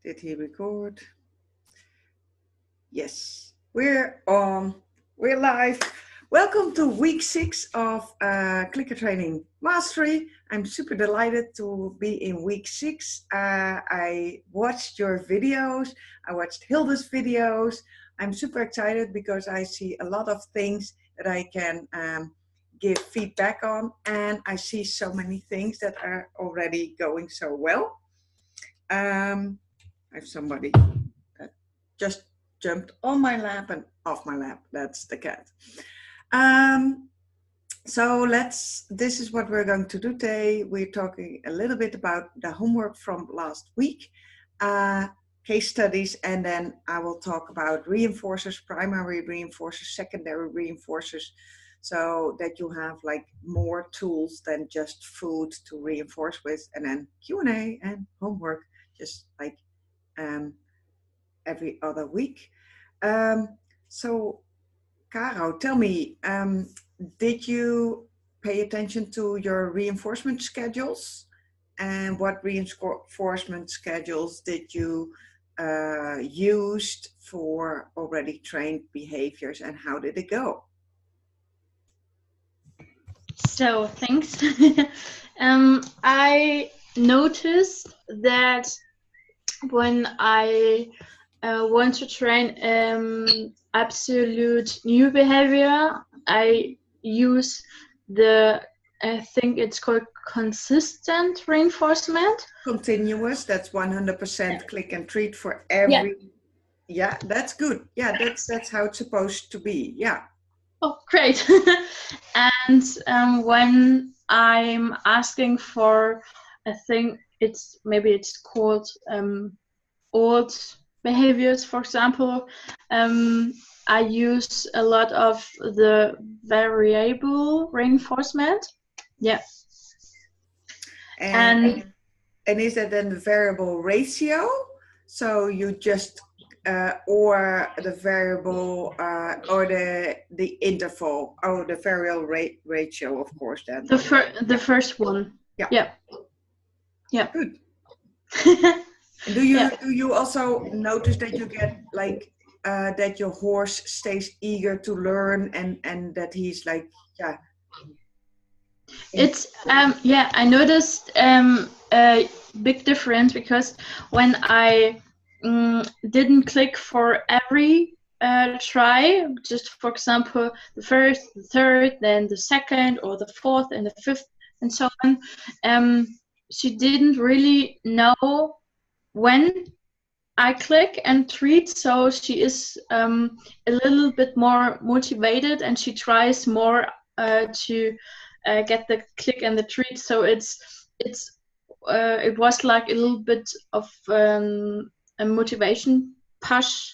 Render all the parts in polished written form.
Did he record? Yes, we're on. We're live. Welcome to week 6 of Clicker Training Mastery. I'm super delighted to be in week 6. I watched your videos. I watched Hilda's videos. I'm super excited because I see a lot of things that I can give feedback on, and I see so many things that are already going so well. I have somebody that just jumped on my lap and off my lap. That's the cat. So this is what we're going to do today. We're talking a little bit about the homework from last week, case studies, and then I will talk about reinforcers, primary reinforcers, secondary reinforcers, so that you have like more tools than just food to reinforce with, and then Q&A and homework, just like every other week. So Caro, tell me, did you pay attention to your reinforcement schedules? And what reinforcement schedules did you use for already trained behaviors, and how did it go? So thanks. I noticed that when I want to train absolute new behavior, I use I think it's called consistent reinforcement. Continuous, that's 100% click and treat for every. Yeah, that's good. Yeah, that's how it's supposed to be. Yeah. Oh, great. And when I'm asking for a thing, maybe it's called old behaviors, for example, I use a lot of the variable reinforcement. Yeah. And is that then the variable ratio? So you just or the variable or the interval? Oh, the variable ratio, of course. Then the first one. Yeah. Yeah. Yeah. Good. Do you also notice that you get like that your horse stays eager to learn, and that he's like, yeah? It's I noticed a big difference, because when I didn't click for every try, just for example the first, the third, then the second, or the fourth and the fifth, and so on, she didn't really know when I click and treat, so she is a little bit more motivated, and she tries more to get the click and the treat. So it was like a little bit of a motivation push.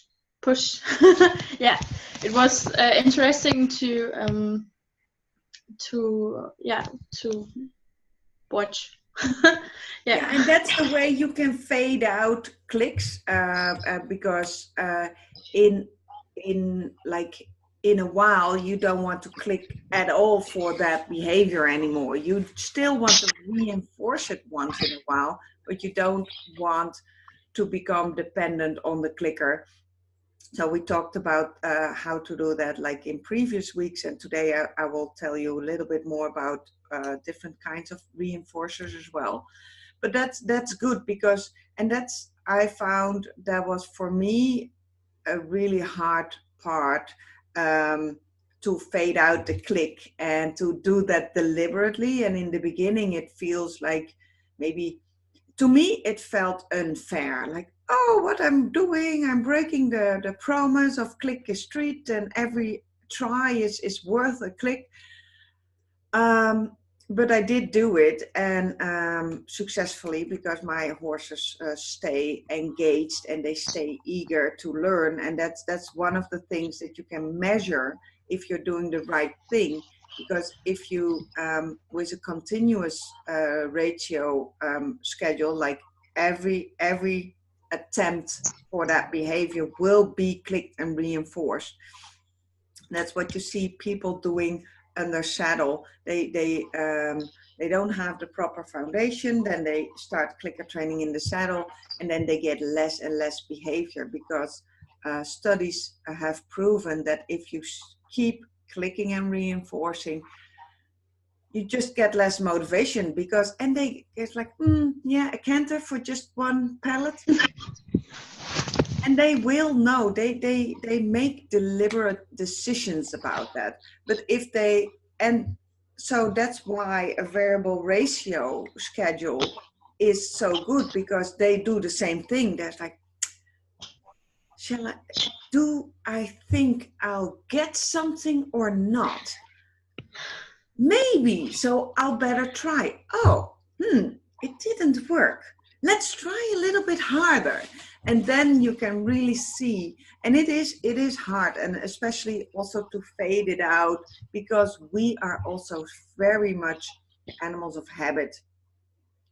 Yeah, it was interesting to watch. Yeah, and that's the way you can fade out clicks, because in a while you don't want to click at all for that behavior anymore. You still want to reinforce it once in a while, but you don't want to become dependent on the clicker. So we talked about how to do that like in previous weeks, and today I will tell you a little bit more about different kinds of reinforcers as well. But that's good, because, and that's, I found that was for me a really hard part, to fade out the click and to do that deliberately. And in the beginning it feels like, maybe to me it felt unfair, like, oh, what I'm doing, I'm breaking the promise of click is treat, and every try is worth a click. But I did do it, and successfully, because my horses stay engaged and they stay eager to learn. And that's one of the things that you can measure if you're doing the right thing. Because if you, with a continuous ratio schedule, like every attempt for that behavior will be clicked and reinforced. That's what you see people doing under saddle. They they don't have the proper foundation, then they start clicker training in the saddle, and then they get less and less behavior, because studies have proven that if you keep clicking and reinforcing, you just get less motivation, because, and it's like, yeah, a canter for just one pallet. And they will know, they make deliberate decisions about that. But if they, and so that's why a variable ratio schedule is so good, because they do the same thing. There's like, I think I'll get something or not? Maybe, so I'll better try. Oh, it didn't work. Let's try a little bit harder. And then you can really see, and it is hard, and especially also to fade it out, because we are also very much animals of habit.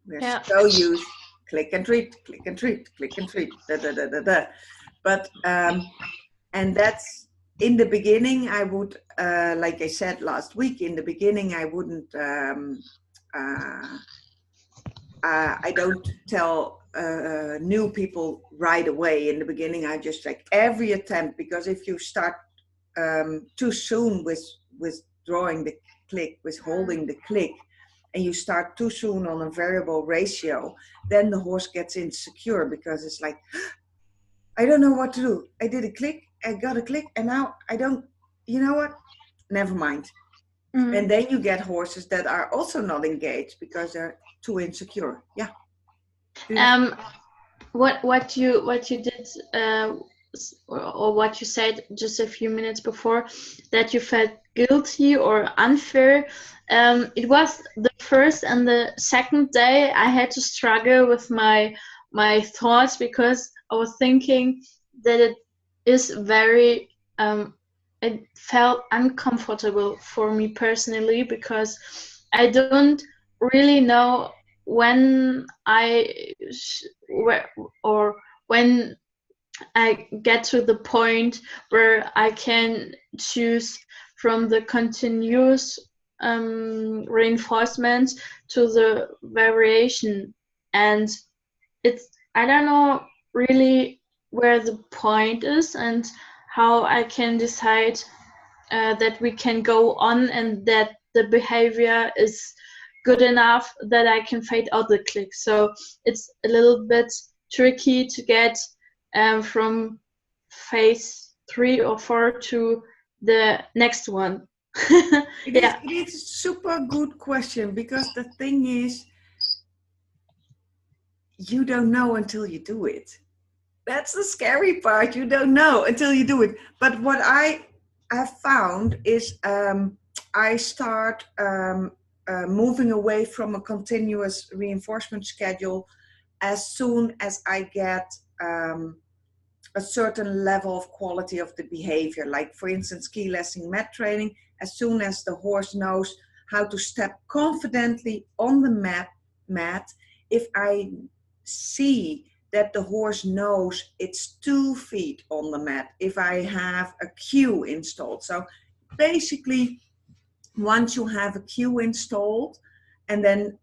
We're so used, click and treat, click and treat, click and treat, da, da, da, da, da. But, and that's, in the beginning, I would, like I said last week, in the beginning, I wouldn't, I don't tell new people right away. In the beginning, I just like every attempt, because if you start too soon with drawing the click, with holding the click, and you start too soon on a variable ratio, then the horse gets insecure, because it's like, I don't know what to do. I did a click, I got a click, and now I don't, you know what? Never mind. And then you get horses that are also not engaged because they're too insecure. Yeah. What you did, or what you said just a few minutes before, that you felt guilty or unfair. It was the first and the second day I had to struggle with my thoughts, because I was thinking that it is very, it felt uncomfortable for me personally, because I don't really know when when I get to the point where I can choose from the continuous reinforcement to the variation. And I don't know really where the point is, and how I can decide that we can go on, and that the behavior is good enough that I can fade out the click. So it's a little bit tricky to get from phase 3 or 4 to the next one. It is a super good question, because the thing is, you don't know until you do it. That's the scary part. You don't know until you do it. But what I have found is I start moving away from a continuous reinforcement schedule as soon as I get a certain level of quality of the behavior. Like, for instance, key lesson mat training, as soon as the horse knows how to step confidently on the mat, if I see that the horse knows it's 2 feet on the mat, if I have a cue installed. So basically, once you have a cue installed, and then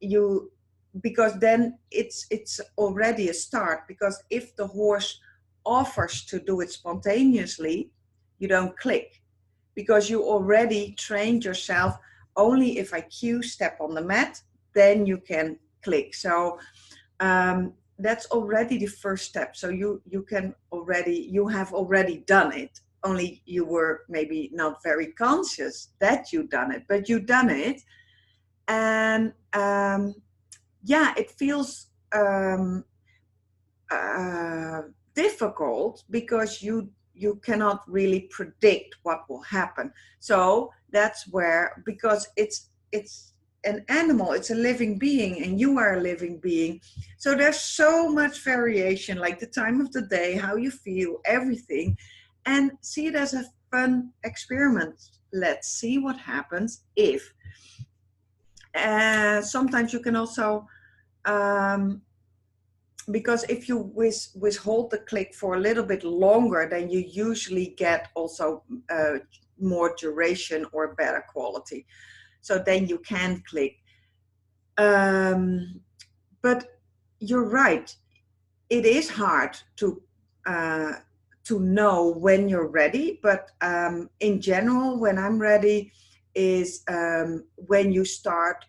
because then it's already a start, because if the horse offers to do it spontaneously, you don't click, because you already trained yourself, only if I cue step on the mat, then you can click. So that's already the first step. So you have already done it, only you were maybe not very conscious that you've done it, but you've done it. And it feels difficult, because you cannot really predict what will happen. So that's where, because it's an animal, it's a living being, and you are a living being, so there's so much variation, like the time of the day, how you feel, everything. And see it as a fun experiment. Let's see what happens if. Sometimes you can also because if you withhold the click for a little bit longer, then you usually get also more duration or better quality. So then you can click. But you're right. It is hard to know when you're ready. But in general, when I'm ready, is when you start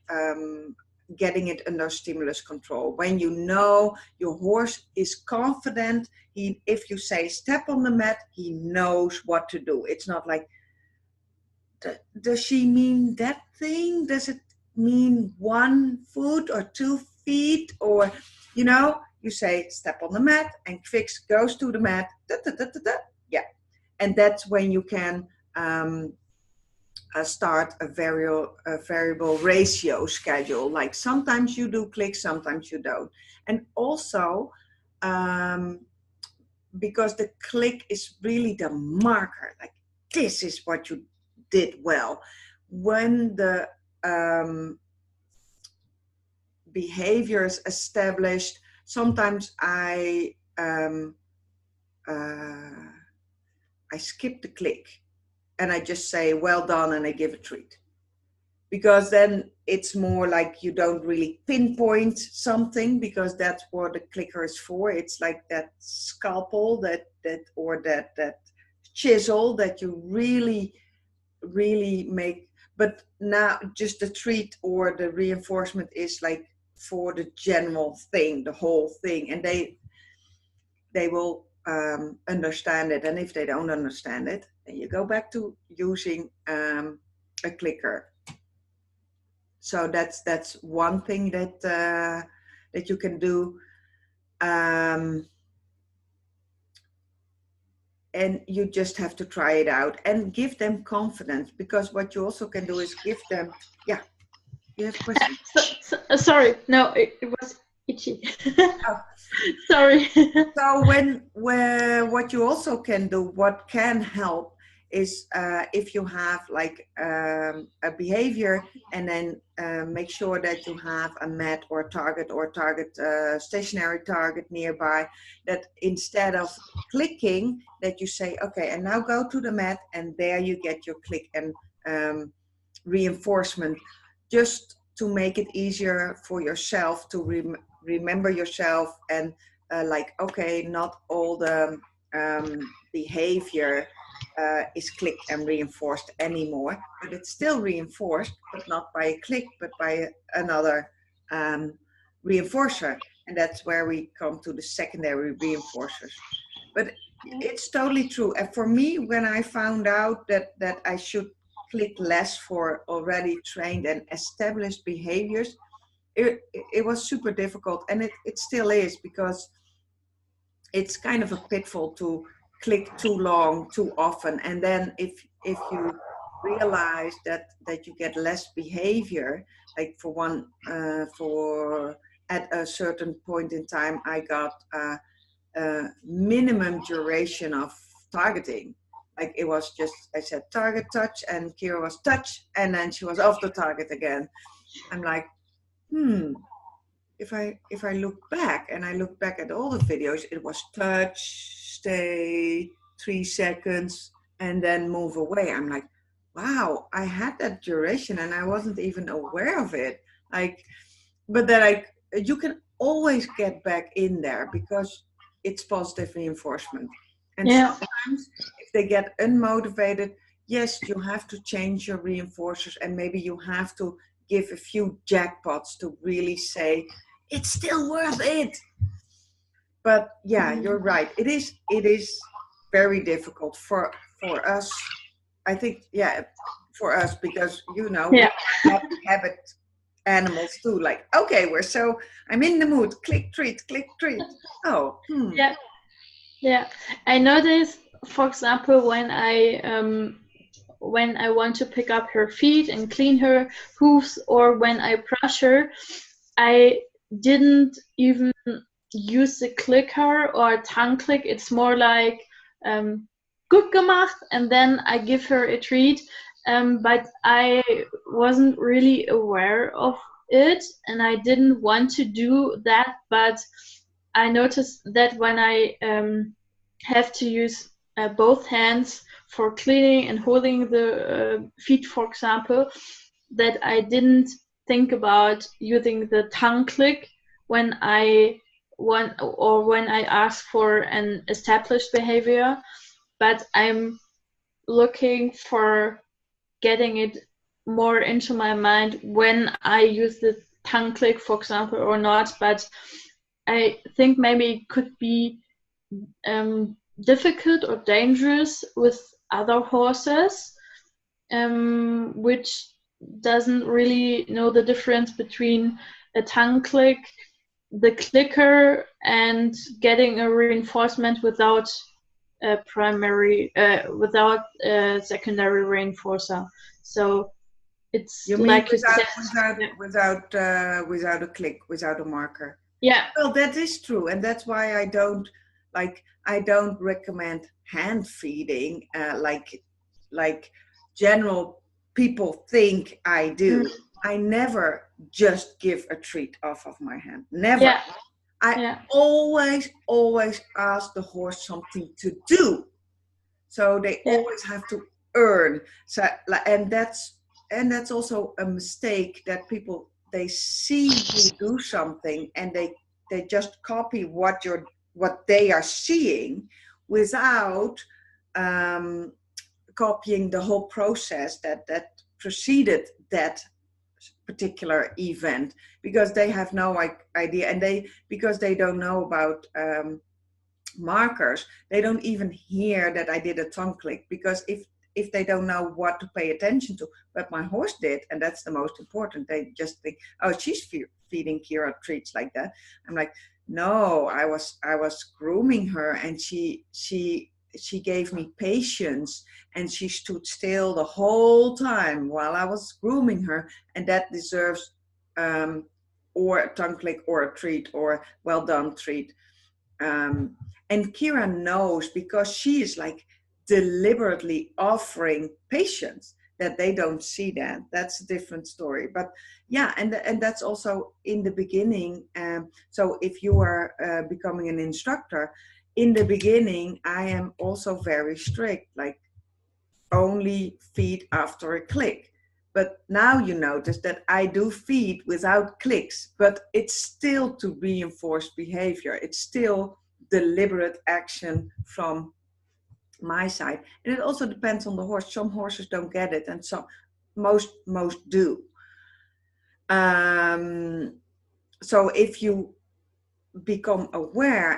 getting it under stimulus control. When you know your horse is confident, if you say step on the mat, he knows what to do. It's not like, does she mean that thing? Does it mean 1 foot or 2 feet? Or, you say step on the mat and Fix goes to the mat. Da, da, da, da, da. Yeah. And that's when you can start a variable ratio schedule. Like sometimes you do click, sometimes you don't. And also, because the click is really the marker, like this is what you did well. When the behavior is established, sometimes I skip the click and I just say well done and I give a treat, because then it's more like you don't really pinpoint something, because that's what the clicker is for. It's like that scalpel that chisel that you really make. But now just the treat or the reinforcement is like for the general thing, the whole thing, and they will understand it. And if they don't understand it, then you go back to using a clicker. So that's one thing that you can do. And you just have to try it out and give them confidence, because what you also can do is give them, yeah, you have questions? Sorry, no, it was itchy. Oh. Sorry. So what you also can do, what can help, is if you have like a behavior, and then make sure that you have a mat or target stationary target nearby, that instead of clicking, that you say, okay, and now go to the mat, and there you get your click and reinforcement, just to make it easier for yourself to remember yourself. And like, okay, not all the behavior is click and reinforced anymore, but it's still reinforced, but not by a click, but by another reinforcer. And that's where we come to the secondary reinforcers. But it's totally true. And for me, when I found out that I should click less for already trained and established behaviors, it was super difficult. And it still is, because it's kind of a pitfall to click too long, too often. And then if you realize that you get less behavior, like for at a certain point in time, I got a minimum duration of targeting. Like it was just, I said target, touch, and Kira was touch, and then she was off the target again. I'm like, if I look back, and I look back at all the videos, it was touch, stay 3 seconds, and then move away. I'm like, wow, I had that duration and I wasn't even aware of it. Like, but then you can always get back in there, because it's positive reinforcement. And sometimes if they get unmotivated, yes, you have to change your reinforcers, and maybe you have to give a few jackpots to really say, it's still worth it. But yeah, you're right. It is very difficult for us. I think, yeah, for us, because, we have habit animals too. Like, okay, I'm in the mood. Click, treat, click, treat. Oh, Yeah. I noticed, for example, when I want to pick up her feet and clean her hooves, or when I brush her, I didn't even use the clicker or tongue click. It's more like gut gemacht, and then I give her a treat. But I wasn't really aware of it, and I didn't want to do that. But I noticed that when I have to use both hands for cleaning and holding the feet, for example, that I didn't think about using the tongue click when I want or when I ask for an established behavior, but I'm looking for getting it more into my mind when I use the tongue click, for example, or not. But I think maybe it could be difficult or dangerous with other horses, which doesn't really know the difference between a tongue click, the clicker, and getting a reinforcement without a primary, without a secondary reinforcer. So it's You mean like you said, without a click, without a marker? yeah. Well, that is true, and that's why I don't recommend hand feeding like general people think I do. Mm. I never just give a treat off of my hand. Never. Yeah. I Yeah. always ask the horse something to do. So they always have to earn. So, and that's also a mistake that people, they see you do something and they just copy what they are seeing without copying the whole process that preceded that particular event, because they have no idea, and because they don't know about markers, they don't even hear that I did a tongue click, because if they don't know what to pay attention to, but my horse did, and that's the most important, they just think, oh, she's feeding Kira treats like that. I'm like, no, I was grooming her, and she gave me patience, and she stood still the whole time while I was grooming her, and that deserves or a tongue click or a treat or well done treat. And Kira knows, because she is like deliberately offering patience, that they don't see that. That's a different story. But yeah, and that's also in the beginning. So if you are becoming an instructor, in the beginning, I am also very strict, like only feed after a click. But now you notice that I do feed without clicks, but it's still to reinforce behavior. It's still deliberate action from my side. And it also depends on the horse. Some horses don't get it, and most do. So if you become aware,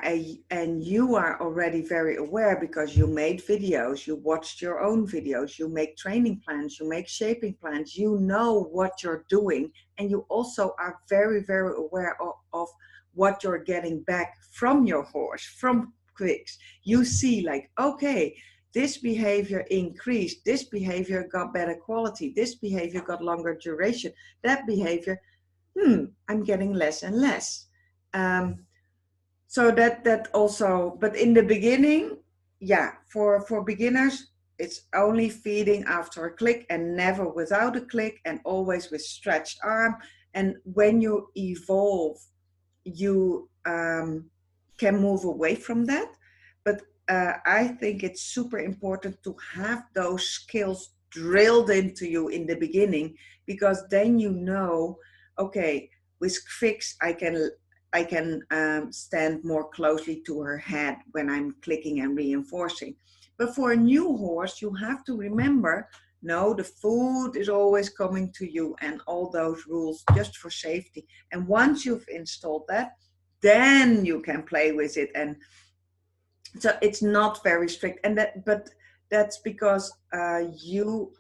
and you are already very aware because you made videos, you watched your own videos, you make training plans, you make shaping plans, you know what you're doing, and you also are very, very aware of what you're getting back from your horse, from clicks. You see, like, okay, this behavior increased, this behavior got better quality, this behavior got longer duration, that behavior, I'm getting less and less. So that also, but in the beginning, yeah, for beginners, it's only feeding after a click and never without a click, and always with stretched arm. And when you evolve, you can move away from that. But I think it's super important to have those skills drilled into you in the beginning, because then you know, okay, with Fix, I can stand more closely to her head when I'm clicking and reinforcing. But for a new horse, you have to remember, no, the food is always coming to you, and all those rules just for safety. And once you've installed that, then you can play with it. And so it's not very strict. But that's because you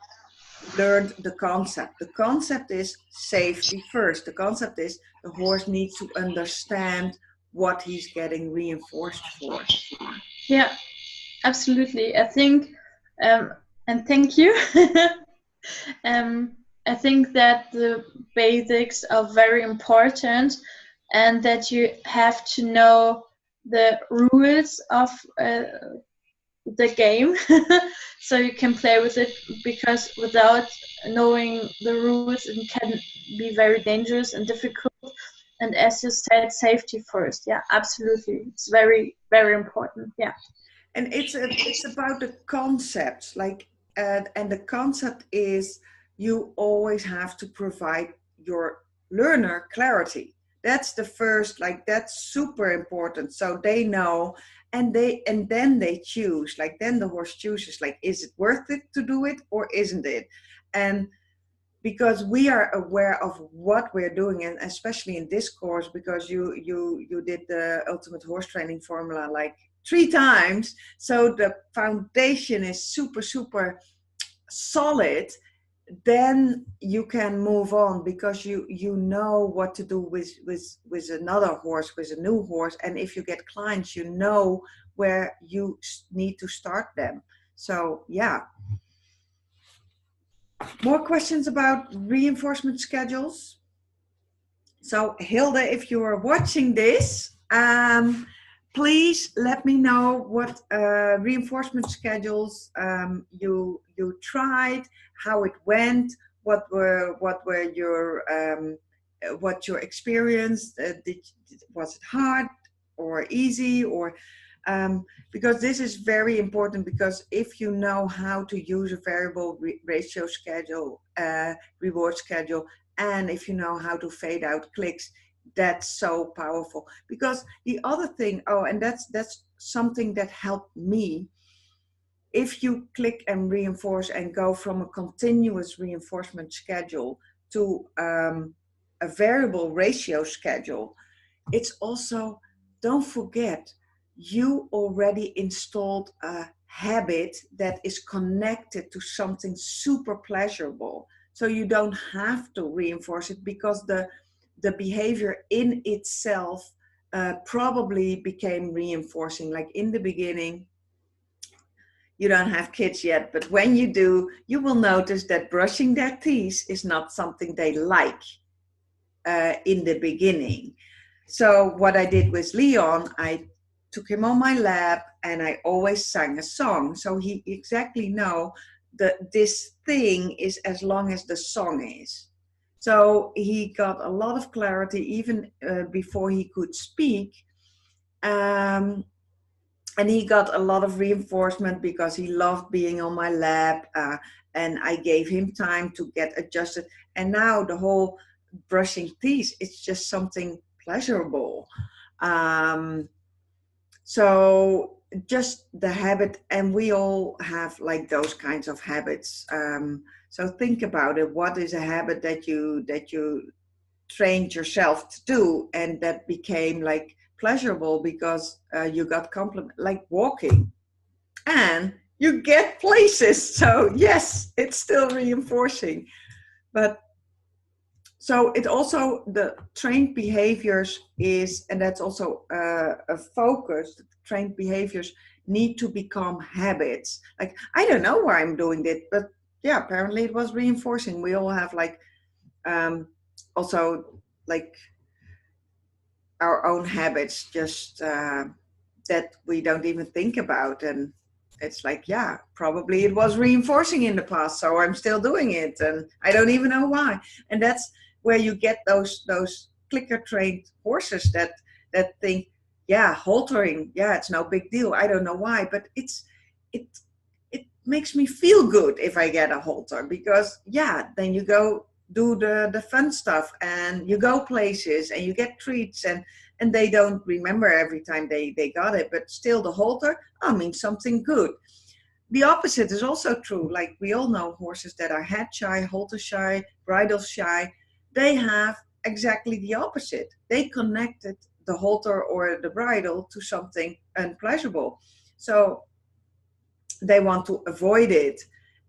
learned the concept. The concept is safety first. The concept is the horse needs to understand what he's getting reinforced for. Yeah, absolutely. I think, and thank you. I think that the basics are very important, and that you have to know the rules of the game so you can play with it, because without knowing the rules, it can be very dangerous and difficult. And as you said, safety first. Yeah, absolutely. It's very, very important. Yeah. And it's about the concepts, like, and the concept is, you always have to provide your learner clarity. That's the first, like that's super important. So they know, and then they choose, like then the horse chooses, like, is it worth it to do it or isn't it? And because we are aware of what we're doing, and especially in this course, because you did the ultimate horse training formula like 3 times, so the foundation is super solid. Then you can move on because you know what to do with another horse, with a new horse, and if you get clients, you know where you need to start them. So yeah. More questions about reinforcement schedules? So Hilde, if you are watching this, please let me know what reinforcement schedules you tried, how it went, what were your what your experience? Was it hard or easy, or because this is very important, because if you know how to use a variable ratio schedule, reward schedule, and if you know how to fade out clicks, that's so powerful. Because the other thing, oh, and that's something that helped me. If you click and reinforce and go from a continuous reinforcement schedule to a variable ratio schedule, it's also, don't forget, you already installed a habit that is connected to something super pleasurable. So you don't have to reinforce it, because the behavior in itself probably became reinforcing. Like in the beginning, you don't have kids yet, but when you do, you will notice that brushing their teeth is not something they like in the beginning. So what I did with Leon, I took him on my lap and I always sang a song. So he exactly know that this thing is as long as the song is. So he got a lot of clarity even before he could speak. And he got a lot of reinforcement because he loved being on my lap, and I gave him time to get adjusted. And now the whole brushing teeth, it's just something pleasurable. So just the habit, and we all have like those kinds of habits. So think about it. What is a habit that you trained yourself to do, and that became like pleasurable because you got compliment, like walking, and you get places. So yes, it's still reinforcing. But so it also, the trained behaviors is, and that's also a focus, trained behaviors need to become habits. Like, I don't know why I'm doing this, but yeah, apparently it was reinforcing. We all have like also like our own habits, just that we don't even think about. And it's like, yeah, probably it was reinforcing in the past, so I'm still doing it and I don't even know why. And that's where you get those clicker trained horses that think, yeah, haltering, yeah, it's no big deal, I don't know why, but it makes me feel good if I get a halter, because yeah, then you go do the fun stuff and you go places and you get treats, and they don't remember every time they got it, but still the halter, I mean, something good. The opposite is also true. Like, we all know horses that are head shy, halter shy, bridle shy. They have exactly the opposite. They connected the halter or the bridle to something unpleasurable. So they want to avoid it.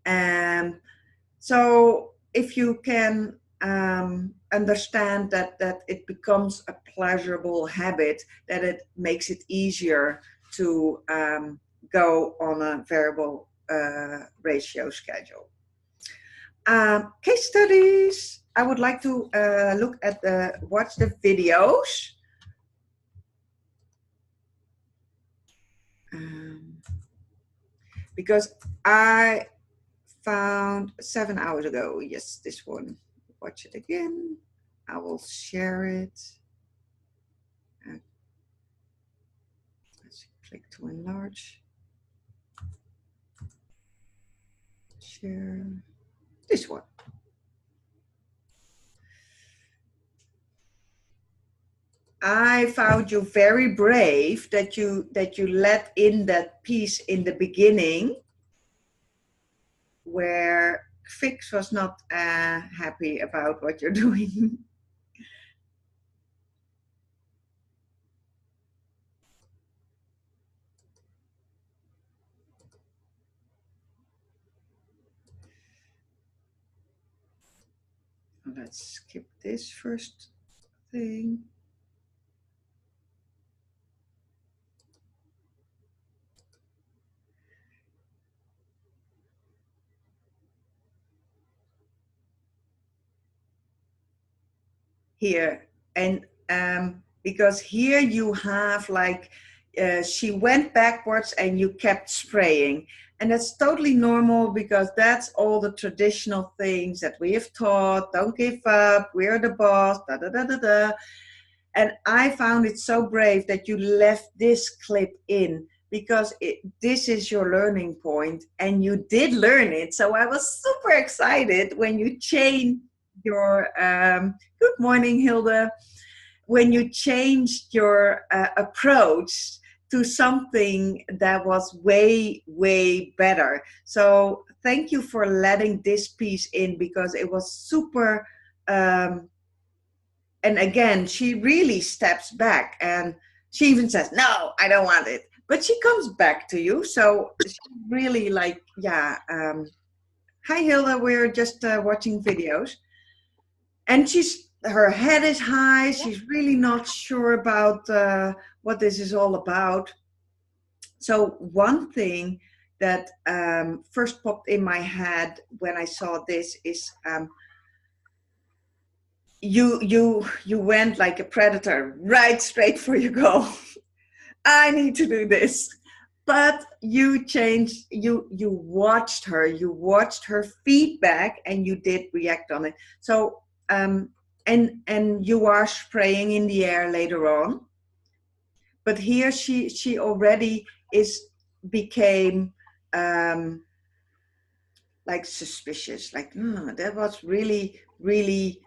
And so if you can understand that it becomes a pleasurable habit, that it makes it easier to go on a variable ratio schedule. Case studies. I would like to look at watch the videos. Because I found 7 hours ago, yes, this one. Watch it again. I will share it. Let's click to enlarge. Share this one. I found you very brave that you let in that piece in the beginning where Fix was not happy about what you're doing. Let's skip this first thing. Here, and because here you have like she went backwards and you kept spraying, and that's totally normal because that's all the traditional things that we have taught. Don't give up, we're the boss, da da da da da. And I found it so brave that you left this clip in because this is your learning point and you did learn it. So I was super excited when you changed your, good morning, Hilde, when you changed your approach to something that was way, way better. So thank you for letting this piece in because it was super, and again, she really steps back and she even says, no, I don't want it. But she comes back to you. So she really like, yeah. Hi, Hilda, we're just watching videos. And her head is high. She's really not sure about what this is all about. So one thing that first popped in my head when I saw this is you went like a predator right straight for your goal. I need to do this, but you changed. You watched her feedback, and you did react on it. So and you are spraying in the air later on, but here she already became like suspicious, like that was really really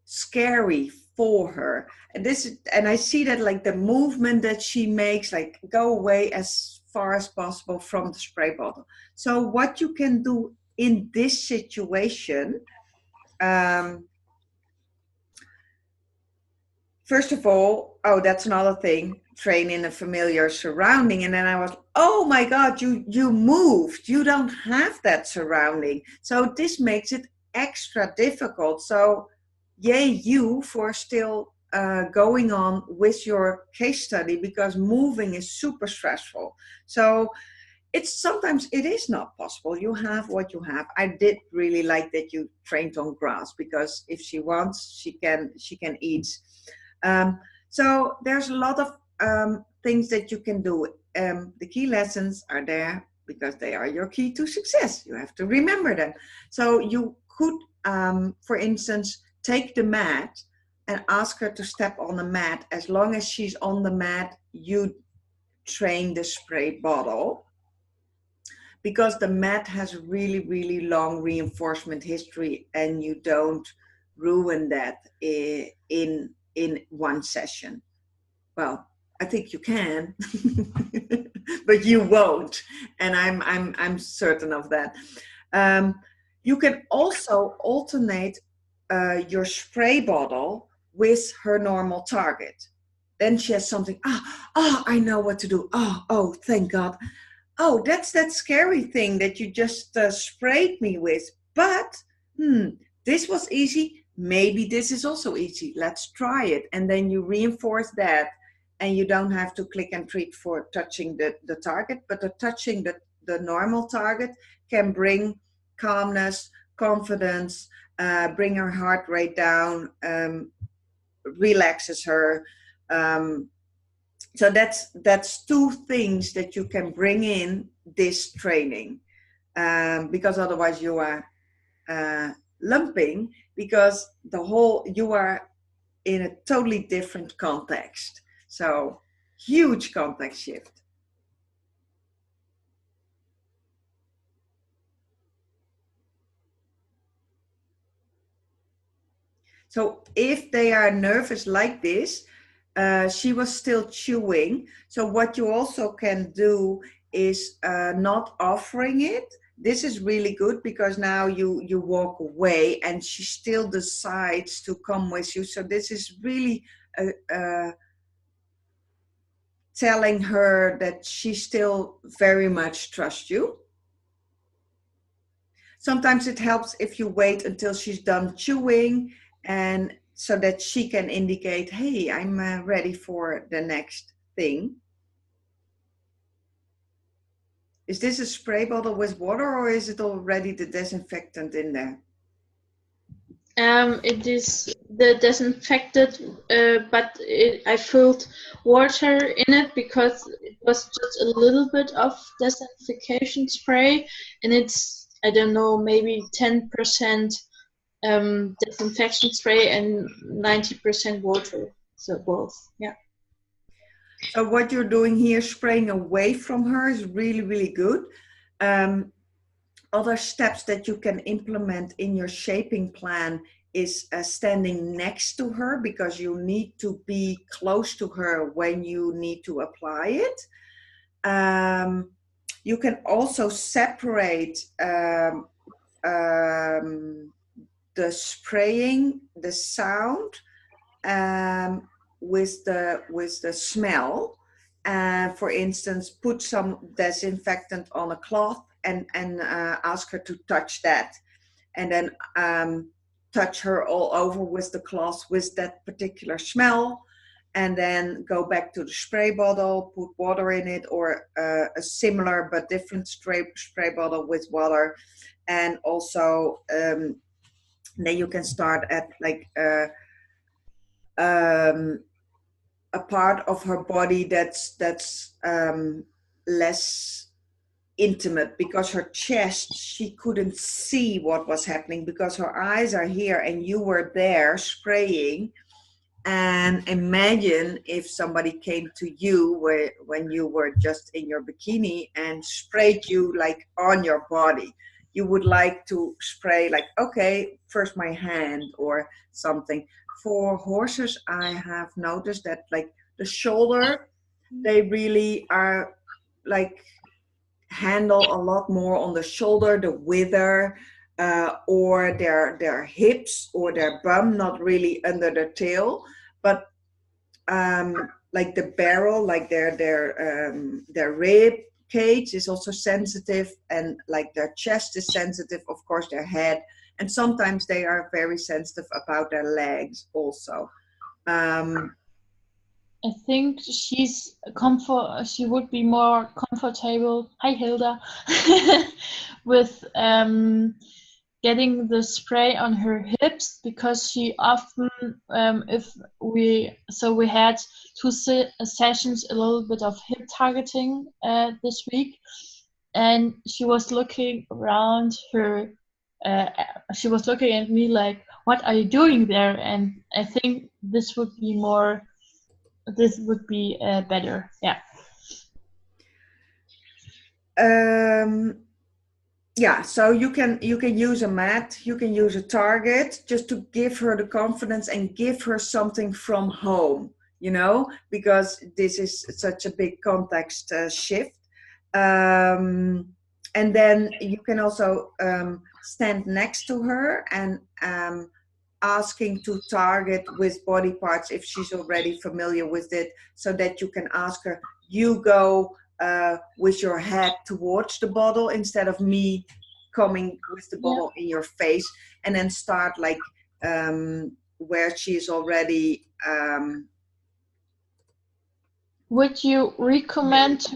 scary for her. And I see that like the movement that she makes, like go away as far as possible from the spray bottle. So what you can do in this situation, first of all, oh, that's another thing, train in a familiar surrounding. And then I was, oh my God, you moved, you don't have that surrounding, so this makes it extra difficult. So yay you for still going on with your case study, because moving is super stressful. So it's sometimes it is not possible. You have what you have. I did really like that you trained on grass, because if she wants, she can eat. So there's a lot of things that you can do. The key lessons are there because they are your key to success. You have to remember them. So you could, for instance, take the mat and ask her to step on the mat. As long as she's on the mat, you train the spray bottle, because the mat has really, really long reinforcement history, and you don't ruin that in one session. Well, I think you can, but you won't, and I'm certain of that. You can also alternate your spray bottle with her normal target. Then she has something. I know what to do. Oh, thank God. Oh, that's that scary thing that you just sprayed me with. But this was easy. Maybe this is also easy. Let's try it. And then you reinforce that, and you don't have to click and treat for touching the target, but touching the normal target can bring calmness, confidence, bring her heart rate down, relaxes her. So that's two things that you can bring in this training, because otherwise you are lumping, because you are in a totally different context. So huge context shift. So if they are nervous like this, she was still chewing. So what you also can do is not offering it. This is really good because now you walk away and she still decides to come with you. So this is really telling her that she still very much trusts you. Sometimes it helps if you wait until she's done chewing, and so that she can indicate, hey, I'm ready for the next thing. Is this a spray bottle with water, or is it already the disinfectant in there? It is the disinfected, but I filled water in it because it was just a little bit of disinfection spray, and it's, I don't know, maybe 10% disinfection spray and 90% water. So both, yeah. So what you're doing here, spraying away from her, is really, really good. Other steps that you can implement in your shaping plan is standing next to her, because you need to be close to her when you need to apply it. You can also separate the spraying, the sound, with the smell. For instance, put some disinfectant on a cloth and ask her to touch that, and then touch her all over with the cloth with that particular smell, and then go back to the spray bottle, put water in it, or a similar but different spray bottle with water. And also then you can start at like a part of her body that's less intimate, because her chest, she couldn't see what was happening because her eyes are here and you were there spraying. And imagine if somebody came to you when you were just in your bikini and sprayed you like on your body. You would like to spray like, okay, first my hand or something. For horses, I have noticed that like the shoulder, they really are like handle a lot more on the shoulder, the wither, or their hips or their bum, not really under the tail, but like the barrel, like their rib cage is also sensitive, and like their chest is sensitive, of course their head, and sometimes they are very sensitive about their legs also. I think she would be more comfortable. Hi, Hilda. With getting the spray on her hips, because she often, we had two sessions, a little bit of hip targeting this week, and she was looking around her. She was looking at me like, "What are you doing there?" And I think this would be more. This would be better, yeah. Yeah, so you can use a mat, you can use a target, just to give her the confidence and give her something from home, you know, because this is such a big context shift. And then you can also stand next to her and asking to target with body parts if she's already familiar with it, so that you can ask her, you go with your head towards the bottle instead of me coming with the bottle in your face, and then start like where she is already. Would you recommend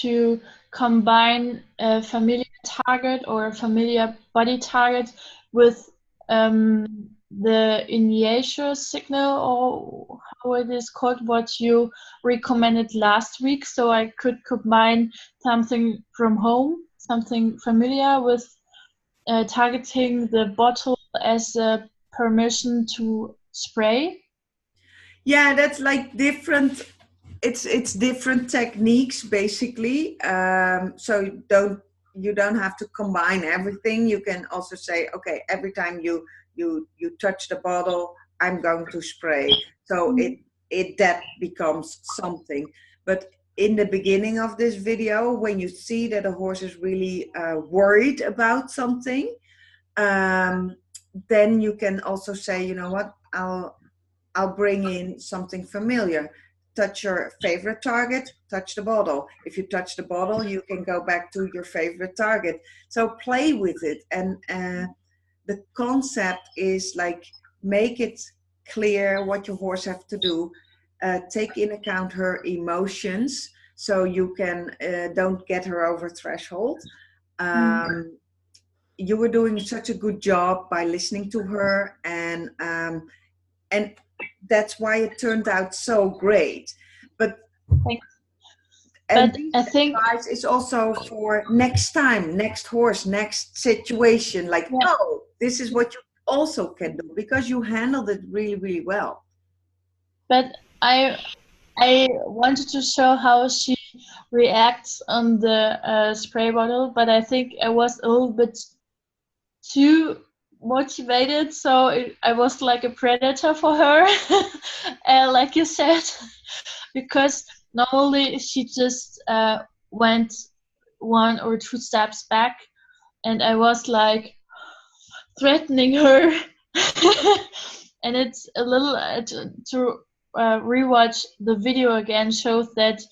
to combine a familiar target or a familiar body target with the initial signal, or how it is called, what you recommended last week? So I could combine something from home, something familiar, with targeting the bottle as a permission to spray. Yeah, that's like different. It's different techniques basically. So you don't have to combine everything. You can also say, okay, every time you touch the bottle, I'm going to spray. So that becomes something. But in the beginning of this video, when you see that a horse is really worried about something, then you can also say, you know what, I'll bring in something familiar. Touch your favorite target, touch the bottle. If you touch the bottle, you can go back to your favorite target. So play with it. And the concept is like, make it clear what your horse have to do. Take in account her emotions, so you can don't get her over threshold. You were doing such a good job by listening to her, and that's why it turned out so great. But I think advice is also for next time, next horse, next situation. Like, oh, this is what you also can do, because you handled it really, really well. But I wanted to show how she reacts on the spray bottle, but I think I was a little bit too motivated, so I was like a predator for her, like you said, because normally she just went 1 or 2 steps back, and I was like threatening her. And it's a little to rewatch the video again shows that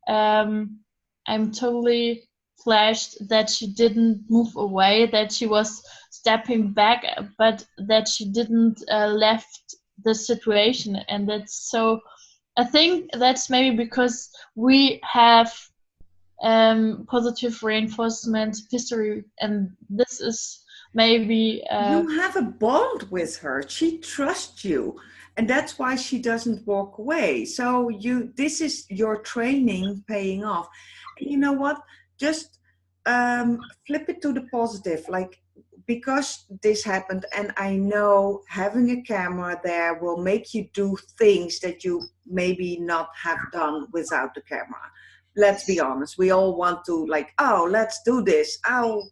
I'm totally flashed that she didn't move away, that she was stepping back, but that she didn't left the situation. And that's so, I think that's maybe because we have positive reinforcement history, and this is maybe you have a bond with her. She trusts you, and that's why she doesn't walk away. So this is your training paying off. And you know what, just flip it to the positive, like, because this happened, and I know having a camera there will make you do things that you maybe not have done without the camera. Let's be honest, we all want to, like, oh, let's do this, I'll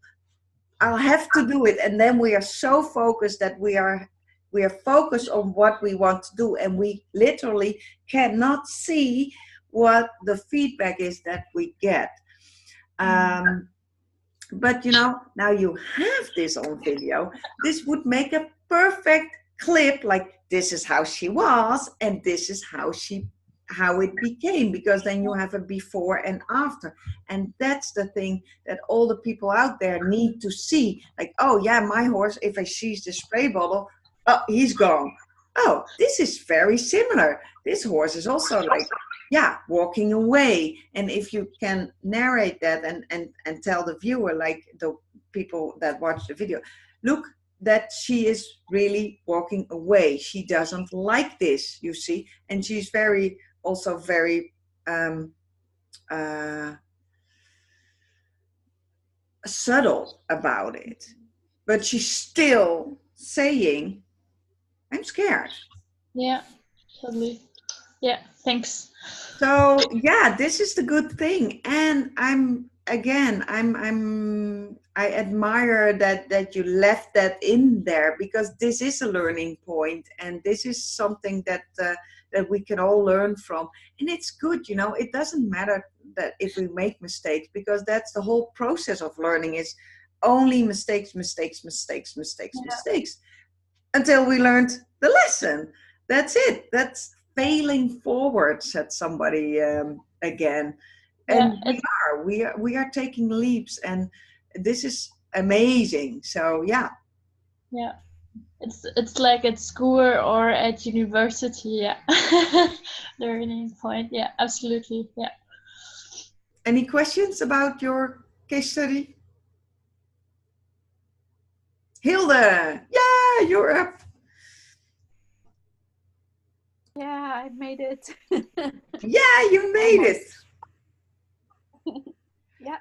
have to do it. And then we are so focused that we are focused on what we want to do, and we literally cannot see what the feedback is that we get. But you know, now you have this on video. This would make a perfect clip, like, this is how she was, and this is how it became, because then you have a before and after. And that's the thing that all the people out there need to see. Like, oh yeah, my horse, if I sees the spray bottle, oh, he's gone. Oh, this is very similar. This horse is also like, yeah, walking away. And if you can narrate that and tell the viewer, like the people that watch the video, look, that she is really walking away. She doesn't like this, you see. And she's also very subtle about it. But she's still saying, I'm scared. Yeah, totally. Yeah, thanks. So yeah, this is the good thing. And I admire that you left that in there, because this is a learning point, and this is something that we can all learn from. And it's good, you know, it doesn't matter that if we make mistakes, because that's the whole process of learning, is only mistakes, until we learned the lesson. That's it. That's failing forward, said somebody again. And we are taking leaps, and this is amazing. So yeah. Yeah, it's like at school or at university. Yeah. Learning point. Yeah, absolutely. Yeah. Any questions about your case study? Hilde, yeah, you're up. Yeah, I made it. Yeah, you made it. Yeah.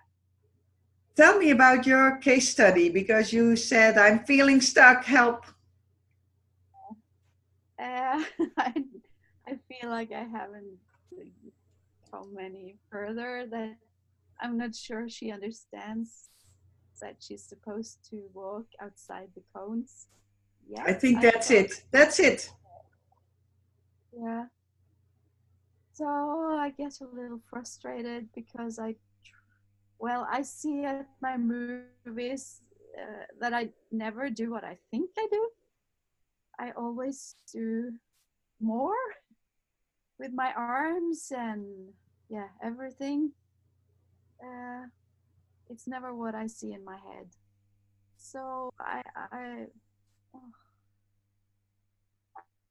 Tell me about your case study, because you said, I'm feeling stuck, help. I feel like I haven't gone any further, that I'm not sure she understands that she's supposed to walk outside the cones. Yeah, I think that's it. That's it. Yeah. So I get a little frustrated because I see at my movies that I never do what I think I do. I always do more with my arms and yeah, everything. Uh, it's never what I see in my head. So oh,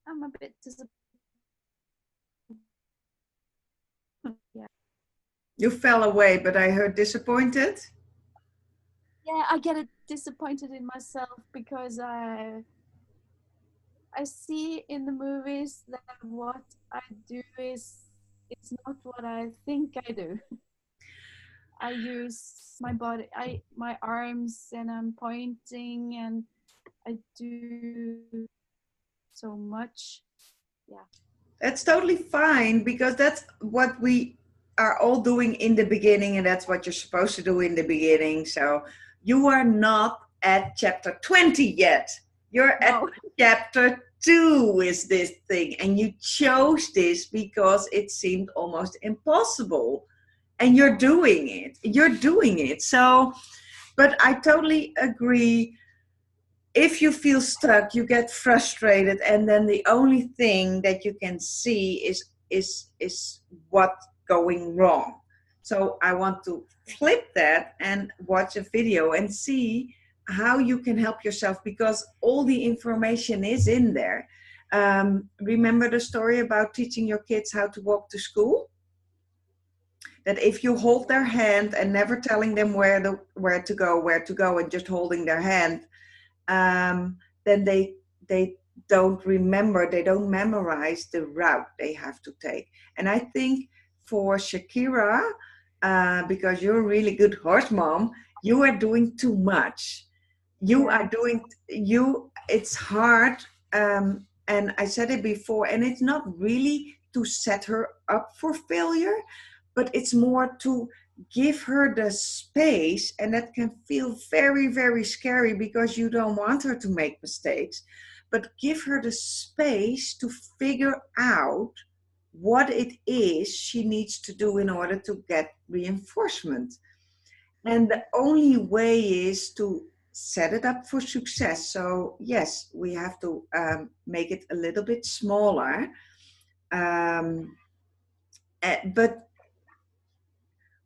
I'm a bit disappointed. Yeah. You fell away, but I heard disappointed. Yeah, I get disappointed in myself because I see in the movies that what I do is it's not what I think I do. I use my body, my arms, and I'm pointing, and I do so much. Yeah. That's totally fine because that's what we are all doing in the beginning, and that's what you're supposed to do in the beginning. So you are not at chapter 20 yet. You're No. at chapter 2 with this thing, and you chose this because it seemed almost impossible. And you're doing it. You're doing it. So, but I totally agree. If you feel stuck, you get frustrated, and then the only thing that you can see is what's going wrong. So I want to flip that and watch a video and see how you can help yourself, because all the information is in there. Remember the story about teaching your kids how to walk to school? That if you hold their hand and never telling them where to go, and just holding their hand, then they don't remember, they don't memorize the route they have to take. And I think for Shakira, because you're a really good horse mom, you are doing too much. You are doing it's hard, and I said it before, and it's not really to set her up for failure, but it's more to give her the space, and that can feel very, very scary because you don't want her to make mistakes, but give her the space to figure out what it is she needs to do in order to get reinforcement. And the only way is to set it up for success. So yes, we have to make it a little bit smaller, but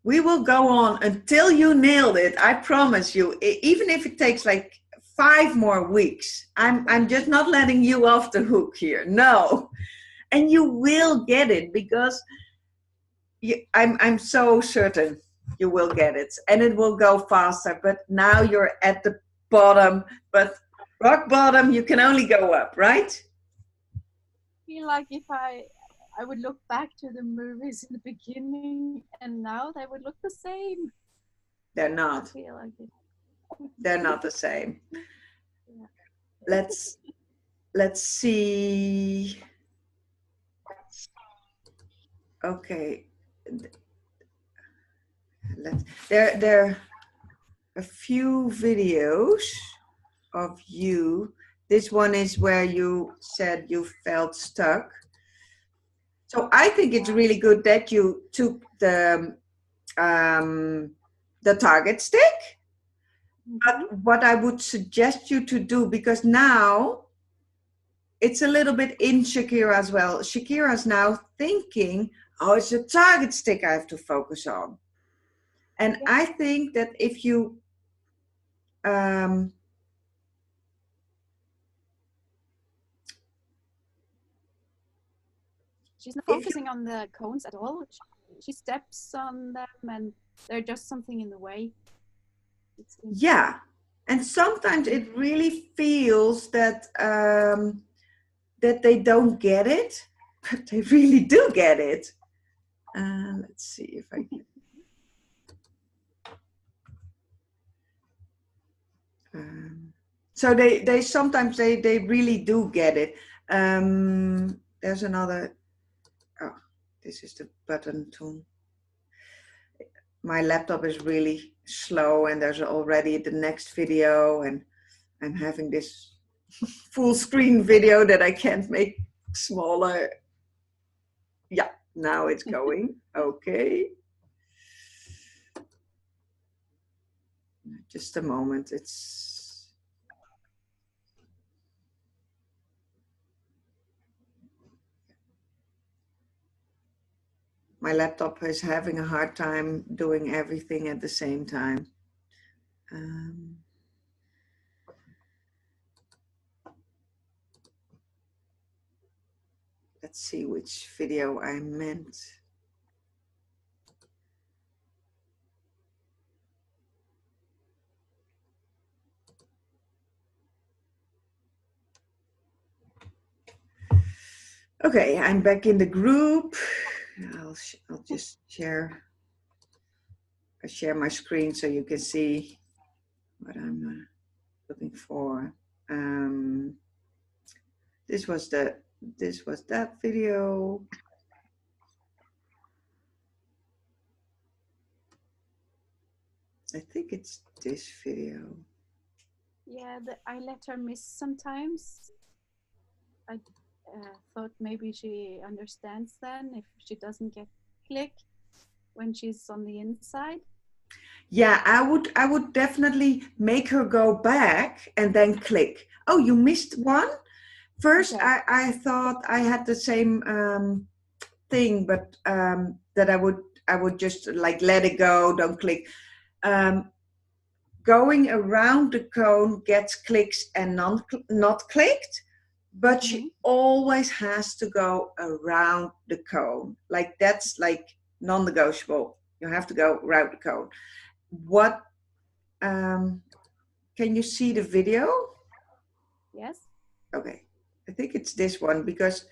we will go on until you nailed it. I promise you. Even if it takes like 5 more weeks, I'm just not letting you off the hook here. No, and you will get it, because I'm so certain you will get it, and it will go faster. But now you're at the bottom, but rock bottom, you can only go up, right? I feel like if I would look back to the movies in the beginning and now they would look the same. They're not. I feel like it. They're not the same. Yeah. Let's see. Okay. There are a few videos of you. This one is where you said you felt stuck. So I think it's really good that you took the target stick. But what I would suggest you to do, because now it's a little bit in Shakira as well. Shakira's now thinking, oh, it's a target stick I have to focus on. And I think that if you she's not focusing on the cones at all. She steps on them and they're just something in the way. Yeah, and sometimes it really feels that that they don't get it, but they really do get it. Let's see if I can. So they sometimes they really do get it. There's another. Oh, this is the button tool. My laptop is really slow, and there's already the next video, and I'm having this full screen video that I can't make smaller. Yeah, now it's going. Okay. Just a moment. My laptop is having a hard time doing everything at the same time. Let's see which video I meant. Okay, I'm back in the group. I'll just share my screen so you can see what I'm looking for. This was that video. I think it's this video. Yeah, I let her miss sometimes. I thought maybe she understands then if she doesn't get click when she's on the inside. Yeah, I would definitely make her go back and then click. Oh, you missed one? First, okay. I thought I had the same thing, but that I would just like let it go, don't click. Going around the cone gets clicks and not clicked, but she always has to go around the cone. Like that's like non-negotiable. You have to go around the cone. What? Can you see the video? Yes. Okay, I think it's this one because.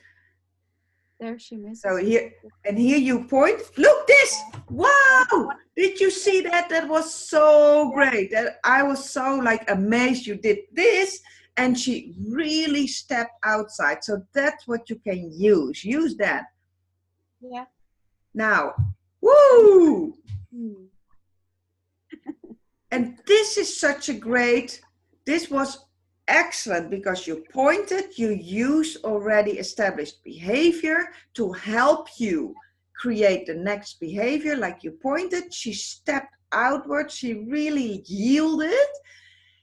There she misses. So here you point. Look this! Wow! Did you see that? That was so great. That I was so like amazed you did this, and she really stepped outside. So that's what you can use. Use that. Yeah. Now, woo! And this is such a great. This was excellent because you pointed, you use already established behavior to help you create the next behavior. Like you pointed, she stepped outward, she really yielded.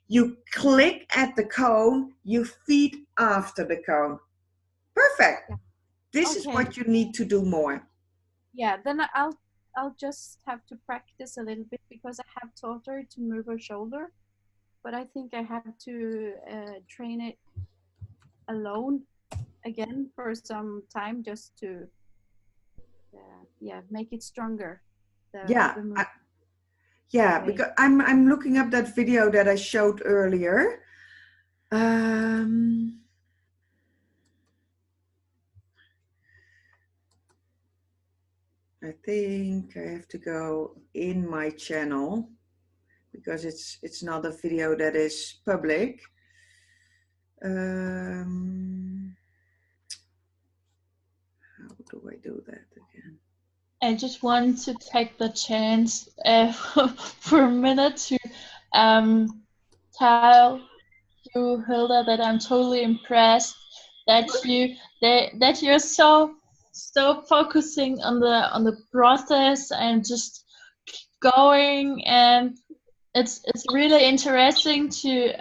You click at the cone, you feed after the cone. Perfect. Yeah. This is what you need to do more. Yeah, then I'll just have to practice a little bit because I have taught her to move her shoulder. But I think I have to train it alone again for some time just to make it stronger. Because I'm looking up that video that I showed earlier. I think I have to go in my channel, because it's not a video that is public. How do I do that again? I just want to take the chance for a minute to tell you, Hilda, that I'm totally impressed that you're so focusing on the process and just going, and it's really interesting to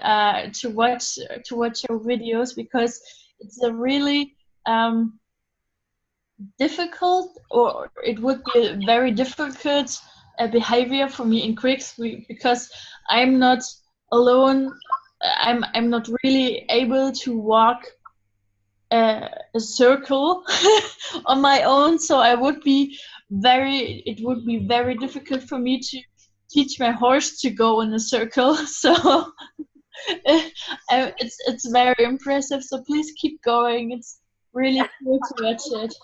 watch your videos, because it's a really difficult, or it would be a very difficult behavior for me in quicks, because I'm not alone. I'm not really able to walk a circle on my own, so it would be very difficult for me to teach my horse to go in a circle. So it's very impressive, so please keep going. It's really cool to watch it.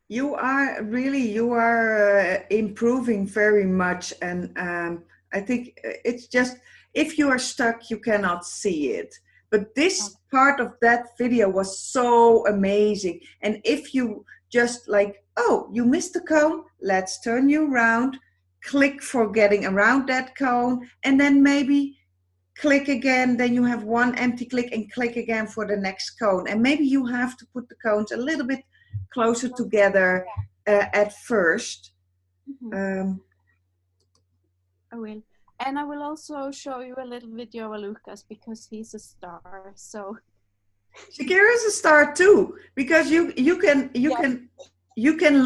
You are improving very much, and I think it's just, if you are stuck, you cannot see it. But this part of that video was so amazing. And if you just like, oh, you missed the cone, let's turn you around, click for getting around that cone, and then maybe click again, then you have one empty click and click again for the next cone. And maybe you have to put the cones a little bit closer together at first. I will. And I will also show you a little video of Lucas because he's a star. So Shakira is a star too, because you can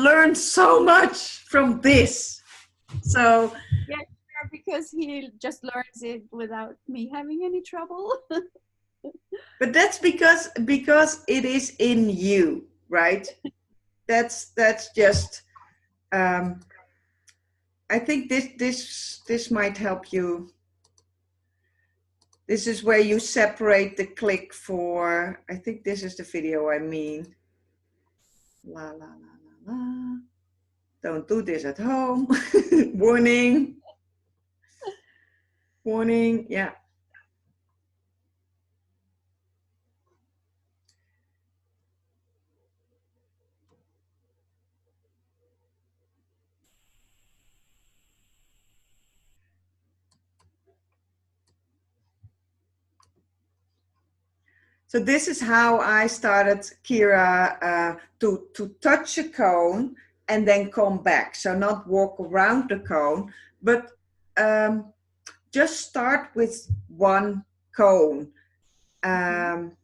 learn so much from this. So yeah, because he just learns it without me having any trouble. but that's because it is in you, right? That's just I think this might help you. This is where you separate the click for, I think this is the video I mean. La la la la la. Don't do this at home. Warning. Warning, yeah. So this is how I started Kira to touch a cone and then come back. So not walk around the cone, but just start with one cone. And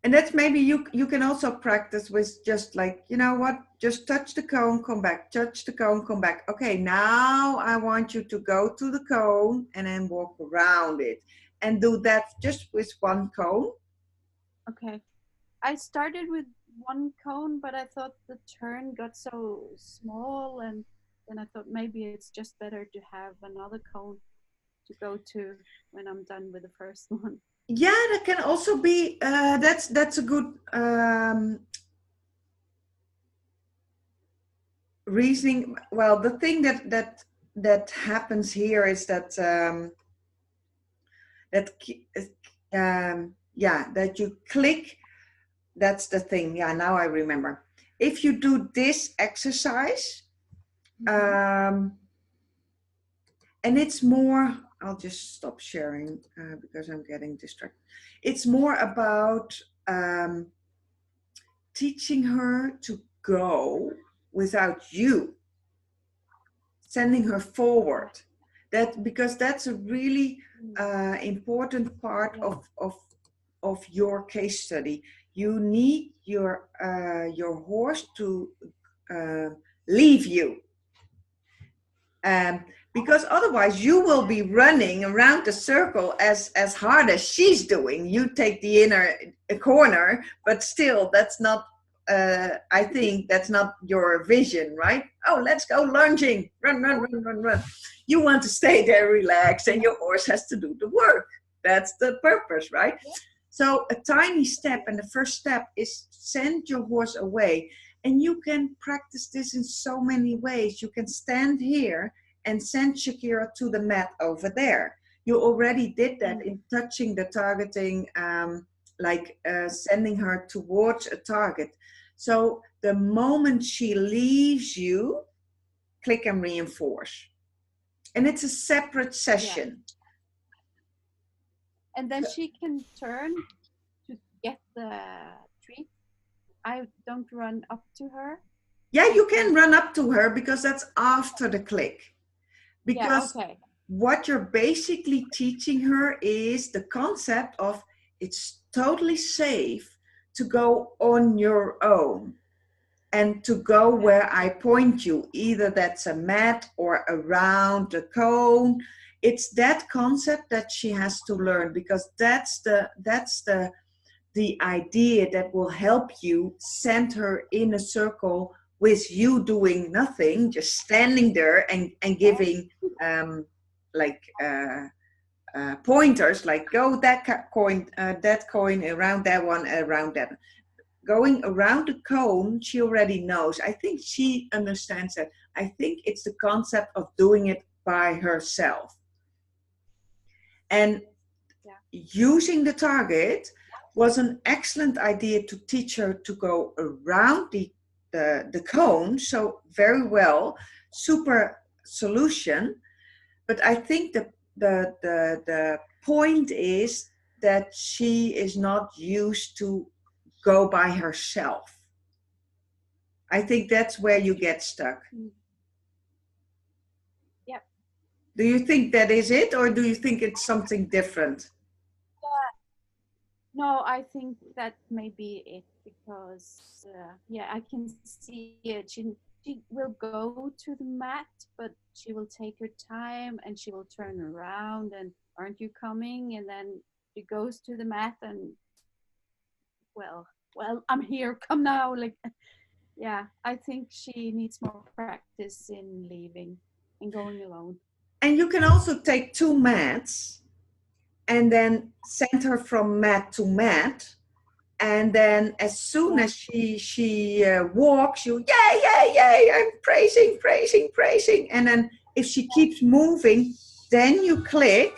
that's maybe you can also practice with just like, you know what, just touch the cone, come back, touch the cone, come back. Okay, now I want you to go to the cone and then walk around it. And do that just with one cone. Okay. I started with one cone, but I thought the turn got so small, and then I thought maybe it's just better to have another cone to go to when I'm done with the first one. Yeah, that can also be, that's a good reasoning. Well, the thing that happens here is that that you click, that's the thing. Yeah, now I remember. If you do this exercise, and it's more, I'll just stop sharing because I'm getting distracted. It's more about teaching her to go without you, sending her forward. That because that's a really important part of your case study. You need your horse to leave you. Because otherwise you will be running around the circle as hard as she's doing. You take the inner corner, but still that's not, I think that's not your vision, right? Oh, let's go lunging, run, run, run, run, run. You want to stay there relaxed and your horse has to do the work. That's the purpose, right? So a tiny step, and the first step is send your horse away. And you can practice this in so many ways. You can stand here and send Shakira to the mat over there. You already did that in touching the targeting, sending her towards a target. So the moment she leaves you, click and reinforce. And it's a separate session. Yeah. And then she can turn to get the treat. I don't run up to her. Yeah, you can run up to her because that's after the click. Because what you're basically teaching her is the concept of it's totally safe to go on your own and to go where I point you. Either that's a mat or around the cone. It's that concept that she has to learn, because that's the idea that will help you send her in a circle with you doing nothing, just standing there and giving pointers, like go that coin around that one, around that. Going around the cone, she already knows. I think she understands that. I think it's the concept of doing it by herself. And using the target was an excellent idea to teach her to go around the cone. So very well, super solution. But I think the point is that she is not used to go by herself. I think that's where you get stuck. Yep. Do you think that is it, or do you think it's something different? No, I think that may be it because yeah, I can see it. She will go to the mat, but she will take her time and she will turn around and aren't you coming? And then she goes to the mat and well, I'm here. Come now. Like, yeah, I think she needs more practice in leaving and going alone. And you can also take 2 mats and then send her from mat to mat. And then as soon as she walks, you, yay, yay, yay, I'm praising, praising, praising. And then if she keeps moving, then you click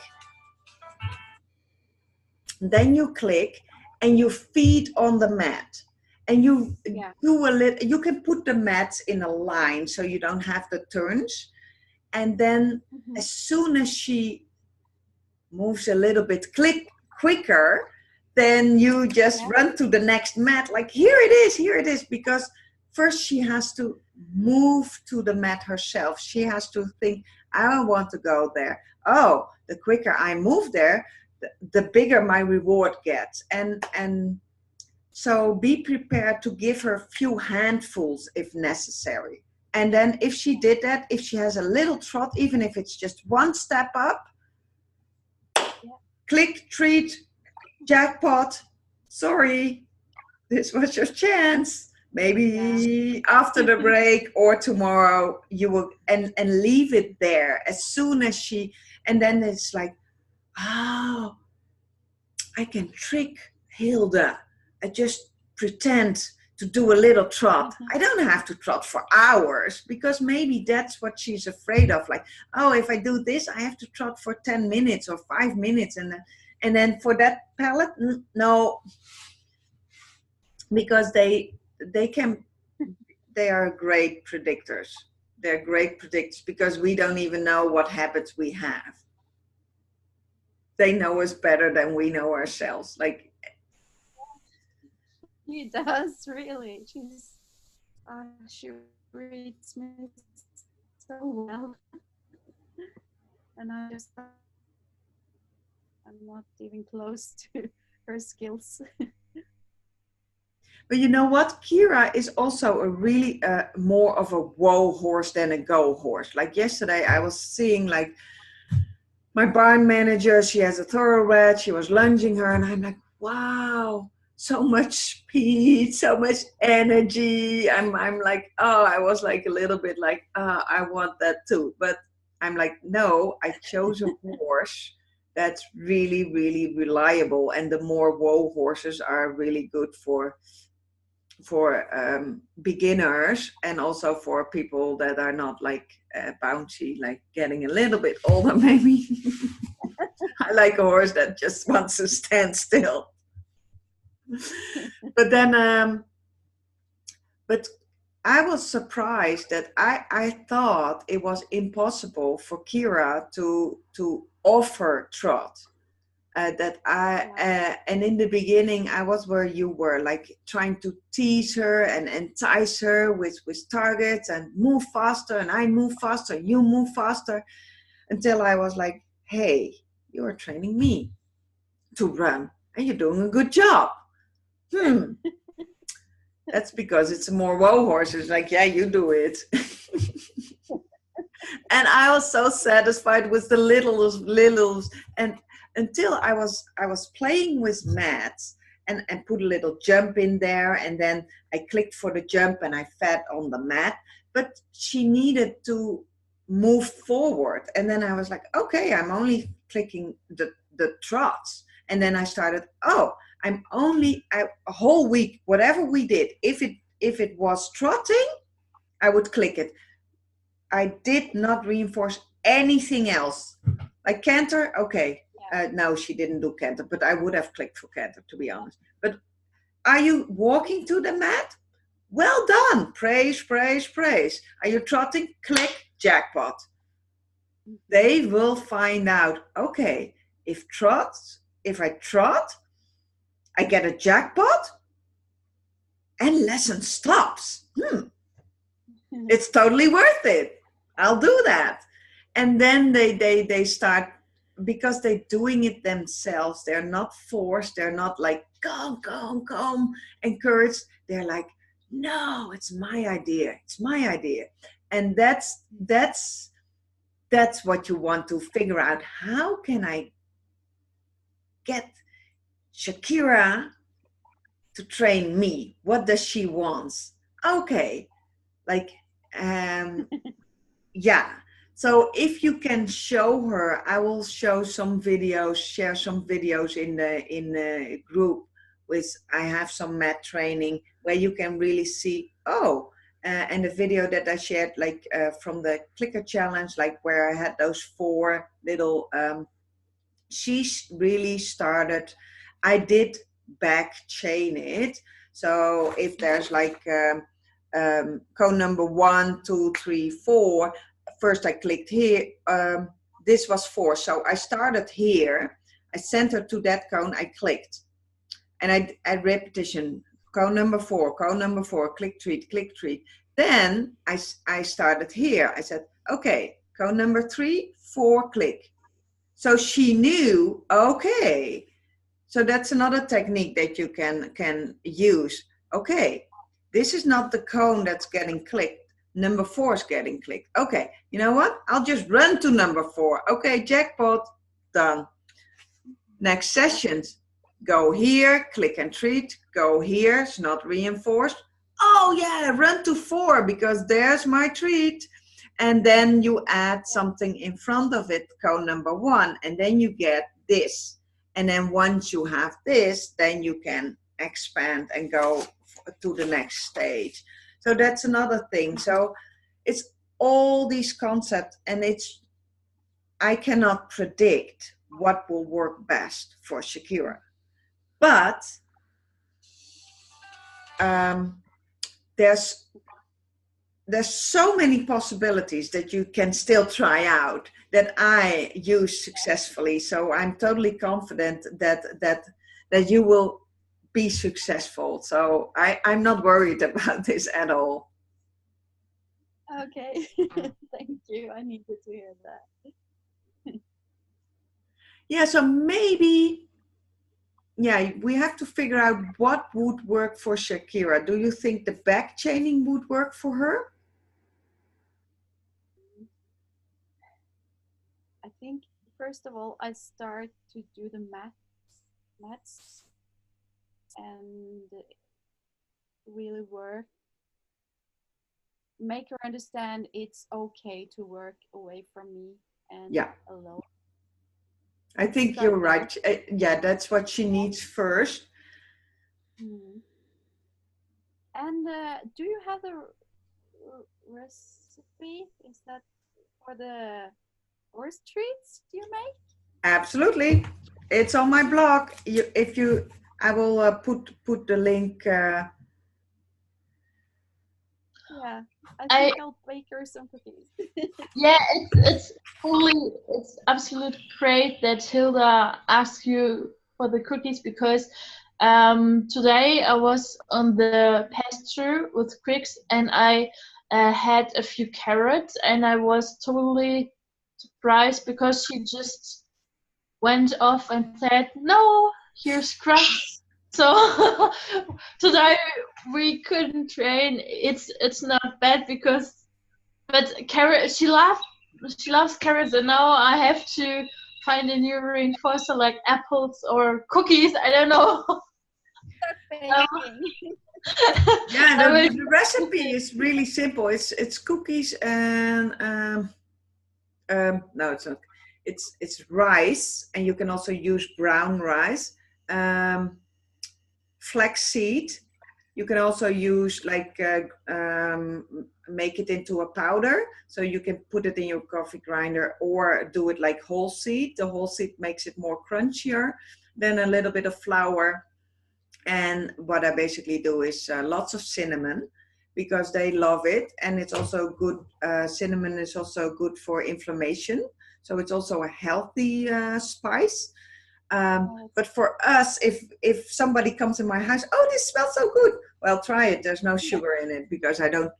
and you feed on the mat. And you do a little, you can put the mats in a line so you don't have the turns. And then as soon as she moves a little bit quicker, then you just run to the next mat, like here it is, because first she has to move to the mat herself. She has to think, I don't want to go there. Oh, the quicker I move there, the bigger my reward gets. And so be prepared to give her a few handfuls if necessary. And then if she did that, if she has a little trot, even if it's just 1 step up, click, treat, jackpot, sorry, this was your chance. Maybe after the break or tomorrow you will, and leave it there as soon as she, and then it's like, oh, I can trick Hilda. I just pretend to do a little trot. I don't have to trot for hours, because maybe that's what she's afraid of. Like, oh, if I do this, I have to trot for 10 minutes or 5 minutes. And then for that pallet, no, because they are great predictors. They're great predictors because we don't even know what habits we have. They know us better than we know ourselves. Like, she does, really. She reads me so well. And I'm not even close to her skills. But you know what? Kira is also a really more of a whoa horse than a go horse. Like yesterday, I was seeing like my barn manager, she has a thoroughbred, she was lunging her, and I'm like, wow, so much speed, so much energy. I'm like, oh, I was like a little bit like, I want that too. But I'm like, no, I chose a horse that's really, really reliable. And the more whoa horses are really good for beginners, and also for people that are not like bouncy, like getting a little bit older maybe. I like a horse that just wants to stand still. But then but I was surprised that I thought it was impossible for Kira to offer trot. And in the beginning I was where you were, like trying to tease her and entice her with targets and move faster, and I move faster, you move faster, until I was like, hey, you are training me to run and you're doing a good job. That's because it's a more whoa horse. It's like, yeah, you do it. And I was so satisfied with the littles, and until I was playing with mats and put a little jump in there, and then I clicked for the jump and I fed on the mat, but she needed to move forward. And then I was like, okay, I'm only clicking the trots. And then I started, I'm only a whole week, whatever we did, if it was trotting, I would click it. I did not reinforce anything else. Like canter, okay. No, she didn't do canter, but I would have clicked for canter, to be honest. But are you walking to the mat? Well done. Praise, praise, praise. Are you trotting? Click, jackpot. They will find out, okay, if I trot, I get a jackpot and lesson stops. It's totally worth it. I'll do that. And then they start, because they're doing it themselves. They're not forced. They're not like, come, encouraged. They're like, no, it's my idea. It's my idea. And that's what you want to figure out. How can I get Shakira to train me? What does she want? Okay, like, yeah. So if you can show her, I will show some videos, share some videos in the group with, I have some mat training where you can really see, and the video that I shared, like from the clicker challenge, like where I had those 4 little, she really started, I did back chain it. So if there's like cone number 1, 2, 3, 4, first I clicked here, this was 4. So I started here, I sent her to that cone, I clicked. And I repetition, cone number 4, click treat. Then I started here. I said, okay, cone number 3, 4, click. So she knew, okay. So that's another technique that you can use. Okay, this is not the cone that's getting clicked. Number 4 is getting clicked. Okay, you know what? I'll just run to number 4. Okay, jackpot, done. Next sessions, go here, click and treat, go here, it's not reinforced. Oh yeah, run to 4 because there's my treat. And then you add something in front of it, cone number 1, and then you get this. And then once you have this, then you can expand and go to the next stage. So that's another thing. So it's all these concepts, and I cannot predict what will work best for Shakira. But there's so many possibilities that you can still try out that I use successfully. So I'm totally confident that you will be successful. So I'm not worried about this at all. Okay, thank you. I needed to hear that. Yeah, so maybe, yeah, we have to figure out what would work for Shakira. Do you think the back chaining would work for her? I think first of all, I start to do the mats and really work, make her understand it's okay to work away from me and alone. I think you're right. Yeah, that's what she needs first. And do you have the recipe? Is that for the horse treats you make? Absolutely. It's on my blog. I will put the link. Yeah, I think I'll bake her some cookies. Yeah, it's absolutely great that Hilda asked you for the cookies, because today I was on the pasture with Quicks and I had a few carrots, and I was totally surprised because she just went off and said, "No, here's crumbs." So today we couldn't train. It's not bad but carrot, she loves carrots, and now I have to find a new reinforcer like apples or cookies. I don't know. Yeah, the recipe is really simple. It's cookies and no, it's not. It's rice, and you can also use brown rice, flaxseed. You can also use like make it into a powder, so you can put it in your coffee grinder, or do it like whole seed. The whole seed makes it more crunchier. Then a little bit of flour, and what I basically do is lots of cinnamon, because they love it, and it's also good. Cinnamon is also good for inflammation, so it's also a healthy spice. But for us, if somebody comes in my house, oh, this smells so good, well, try it. There's no sugar in it, because I don't.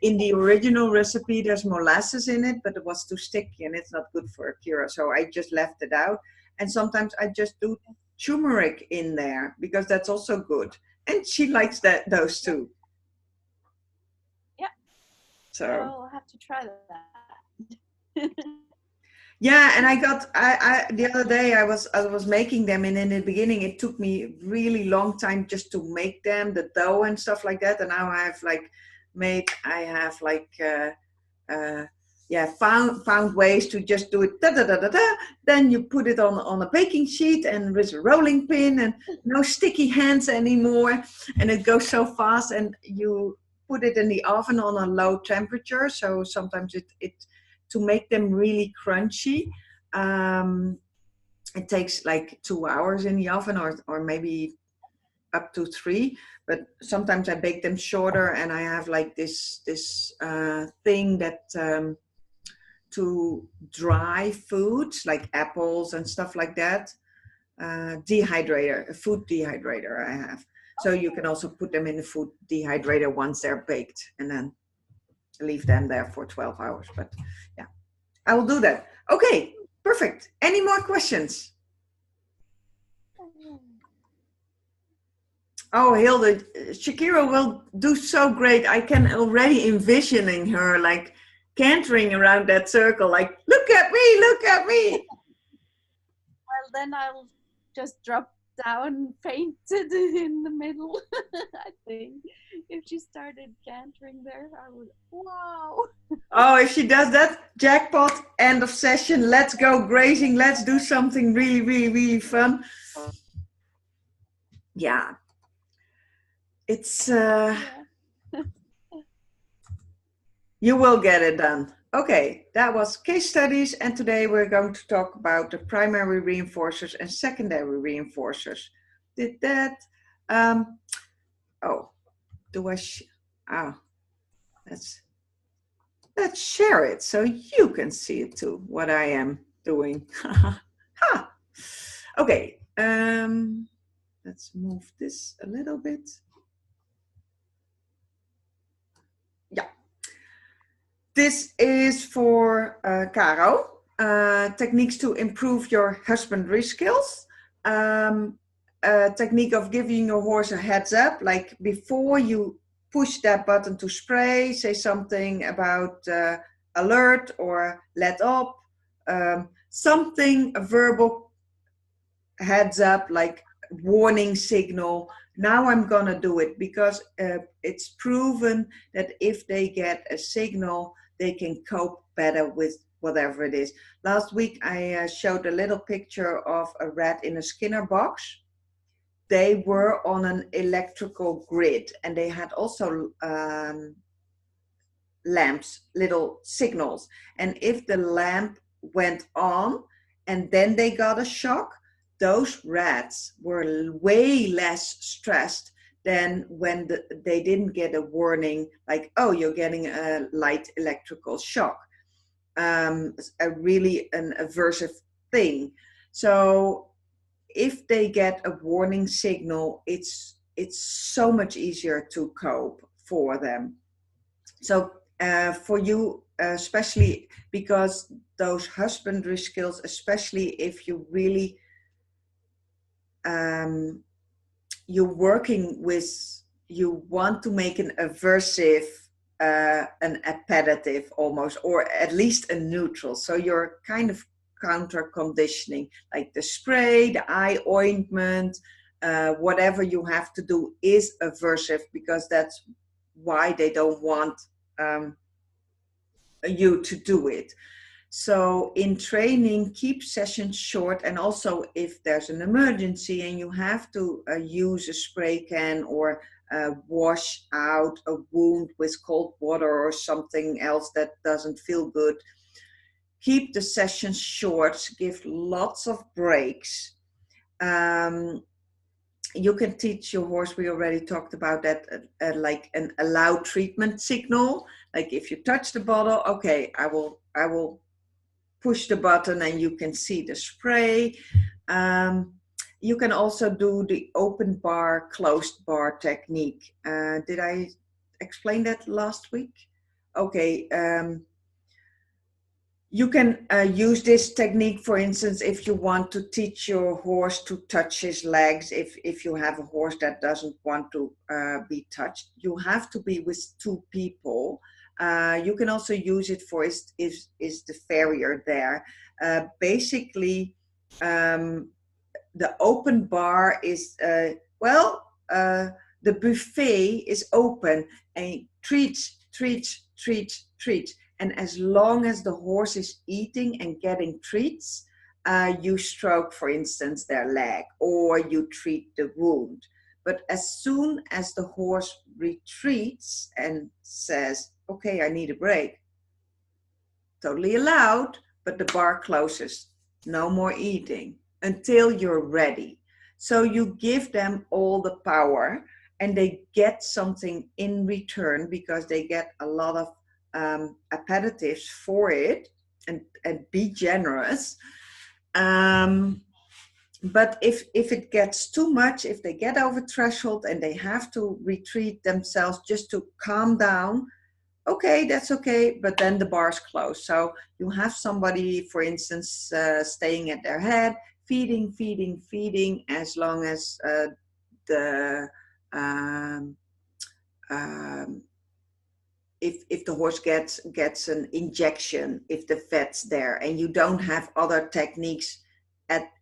In the original recipe, there's molasses in it, but it was too sticky and it's not good for a Kira, so I just left it out. And sometimes I just do turmeric in there, because that's also good, and she likes those too. Yeah. So I'll have to try that. yeah, and I the other day I was making them, and in the beginning it took me really long time just to make them, the dough and stuff like that. And now I have found ways to just do it da da da da da. Then you put it on a baking sheet and with a rolling pin, and no sticky hands anymore, and it goes so fast. And you put it in the oven on a low temperature, so sometimes it to make them really crunchy, it takes like 2 hours in the oven, or maybe up to 3. But sometimes I bake them shorter, and I have like this thing that to dry foods like apples and stuff like that, dehydrator, a food dehydrator I have. So you can also put them in the food dehydrator once they're baked, and then leave them there for 12 hours. But yeah, I will do that. Okay, perfect. Any more questions? Oh, Hilde, Shakira will do so great. I can already envisioning her like cantering around that circle, like, look at me, look at me. Well, then I'll just drop down fainted in the middle. I think if she started cantering there, I would, wow. Oh, if she does that, jackpot, end of session, let's go grazing, let's do something really, really, really fun. Yeah. It's, you will get it done. Okay, that was case studies, and today we're going to talk about the primary reinforcers and secondary reinforcers. Did that, oh, do I, let's share it so you can see it too, what I am doing. Ha. Okay, let's move this a little bit. Yeah. This is for Caro. Techniques to improve your husbandry skills. Technique of giving your horse a heads up, like before you push that button to spray, say something about alert or let up, something, a verbal heads up, like warning signal. Now I'm gonna do it, because it's proven that if they get a signal, they can cope better with whatever it is. Last week I showed a little picture of a rat in a Skinner box. They were on an electrical grid, and they had also lamps, little signals. And if the lamp went on and then they got a shock, those rats were way less stressed than when they didn't get a warning, like, oh, you're getting a light electrical shock. Really an aversive thing. So if they get a warning signal, it's so much easier to cope for them. So for you, especially because those husbandry skills, especially if you really you're working with, you want to make an aversive, an appetitive almost, or at least a neutral. So you're kind of counter conditioning, like the spray, the eye ointment, whatever you have to do is aversive, because that's why they don't want you to do it. So in training, keep sessions short, and also if there's an emergency and you have to use a spray can or wash out a wound with cold water or something else that doesn't feel good, keep the sessions short, give lots of breaks. you can teach your horse, we already talked about that, like an allow treatment signal. Like if you touch the bottle, okay, I will push the button and you can see the spray. You can also do the open bar, closed bar technique. Did I explain that last week? Okay. You can use this technique, for instance, if you want to teach your horse to touch his legs, if you have a horse that doesn't want to be touched. You have to be with two people. You can also use it for is the farrier there. Basically, the open bar is, the buffet is open and treats. And as long as the horse is eating and getting treats, you stroke, for instance, their leg, or you treat the wound. But as soon as the horse retreats and says, okay, I need a break, totally allowed, but the bar closes. No more eating until you're ready. So you give them all the power and they get something in return because they get a lot of appetitives for it, and be generous. But if it gets too much, if they get over threshold and they have to retreat themselves just to calm down, okay, that's okay, but then the bar's closed. So you have somebody, for instance, staying at their head, feeding, as long as if the horse gets an injection, if the vet's there, and you don't have other techniques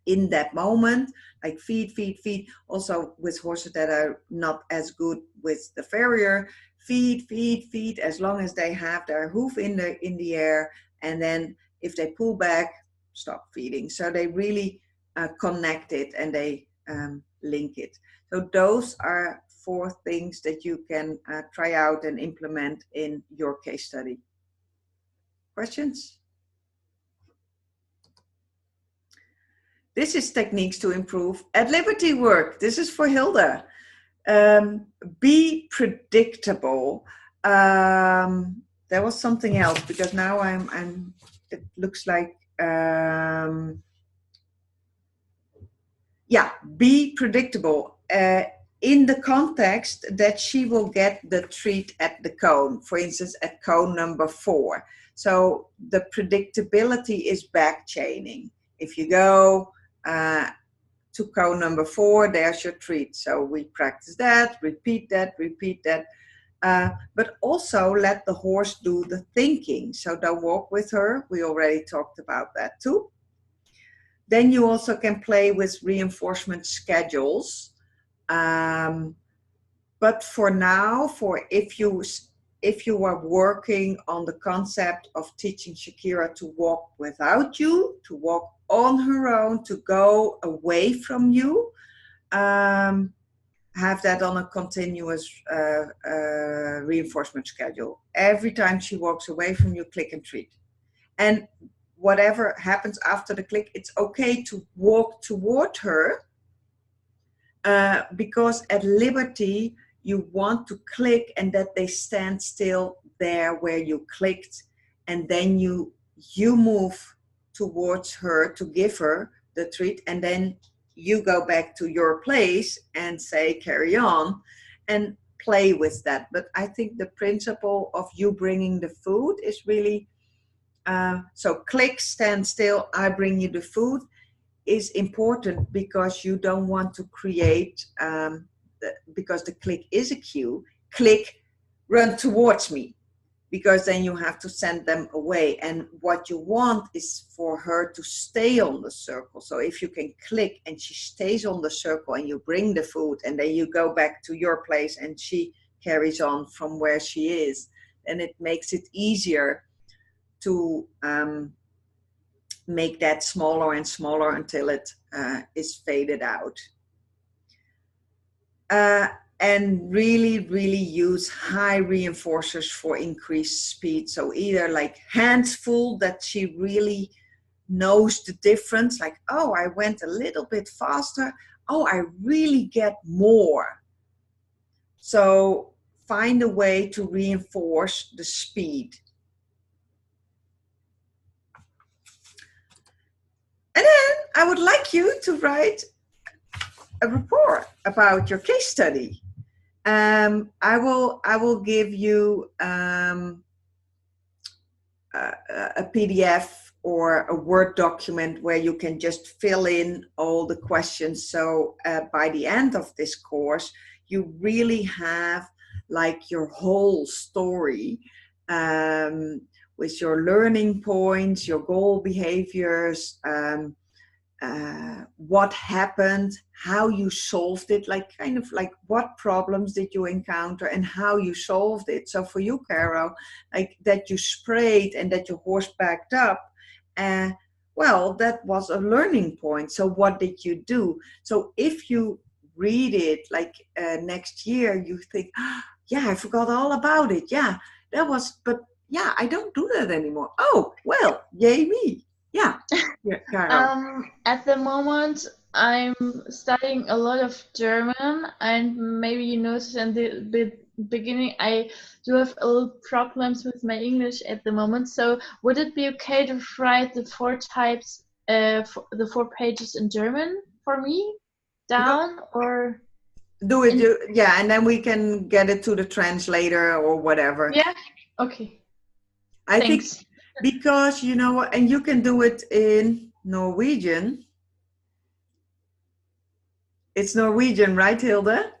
in that moment, like feed. Also with horses that are not as good with the farrier, feed as long as they have their hoof in the air, and then if they pull back, stop feeding. So they really connect it and they link it. So those are 4 things that you can try out and implement in your case study. Questions? This is techniques to improve at liberty work. This is for Hilda. Be predictable. There was something else because now it looks like, be predictable. In the context that she will get the treat at the cone, for instance, at cone number 4. So the predictability is back chaining. If you go to cone number 4, there's your treat. So we practice that, repeat that. But also let the horse do the thinking. So don't walk with her. We already talked about that too. Then you also can play with reinforcement schedules. But for now, if you are working on the concept of teaching Shakira to walk without you, to walk on her own, to go away from you, have that on a continuous reinforcement schedule. Every time she walks away from you, click and treat. And whatever happens after the click, it's okay to walk toward her. Because at liberty, you want to click and that they stand still there where you clicked, and then you move towards her to give her the treat, and then you go back to your place and say carry on and play with that. But I think the principle of you bringing the food is really, so click, stand still, I bring you the food, is important because you don't want to create, because the click is a cue, click, run towards me, because then you have to send them away. And what you want is for her to stay on the circle. So if you can click and she stays on the circle and you bring the food and then you go back to your place and she carries on from where she is, then it makes it easier to make that smaller and smaller until it is faded out. And really use high reinforcers for increased speed. So either like hands full that she really knows the difference, like, oh, I went a little bit faster. oh, I really get more. So find a way to reinforce the speed. And then I would like you to write a report about your case study. I will give you a PDF or a Word document where you can just fill in all the questions. So by the end of this course, you really have like your whole story with your learning points, your goal behaviors, what happened, how you solved it, like kind of like what problems did you encounter and how you solved it. So for you, Caro, like that you sprayed and that your horse backed up, well, that was a learning point. So what did you do? So if you read it like next year, you think, oh, yeah, I forgot all about it. Yeah, that was, but yeah, I don't do that anymore. Oh, well, yay me. Yeah. Yeah, Caro. At the moment, I'm studying a lot of German, and maybe you noticed in the beginning, I do have a little problems with my English at the moment. So, would it be okay to write the 4 types, the 4 pages in German for me down, or? Do it, yeah, and then we can get it to the translator or whatever. Yeah. Okay. I Thanks. think because you know, and you can do it in Norwegian. It's Norwegian, right, Hilda?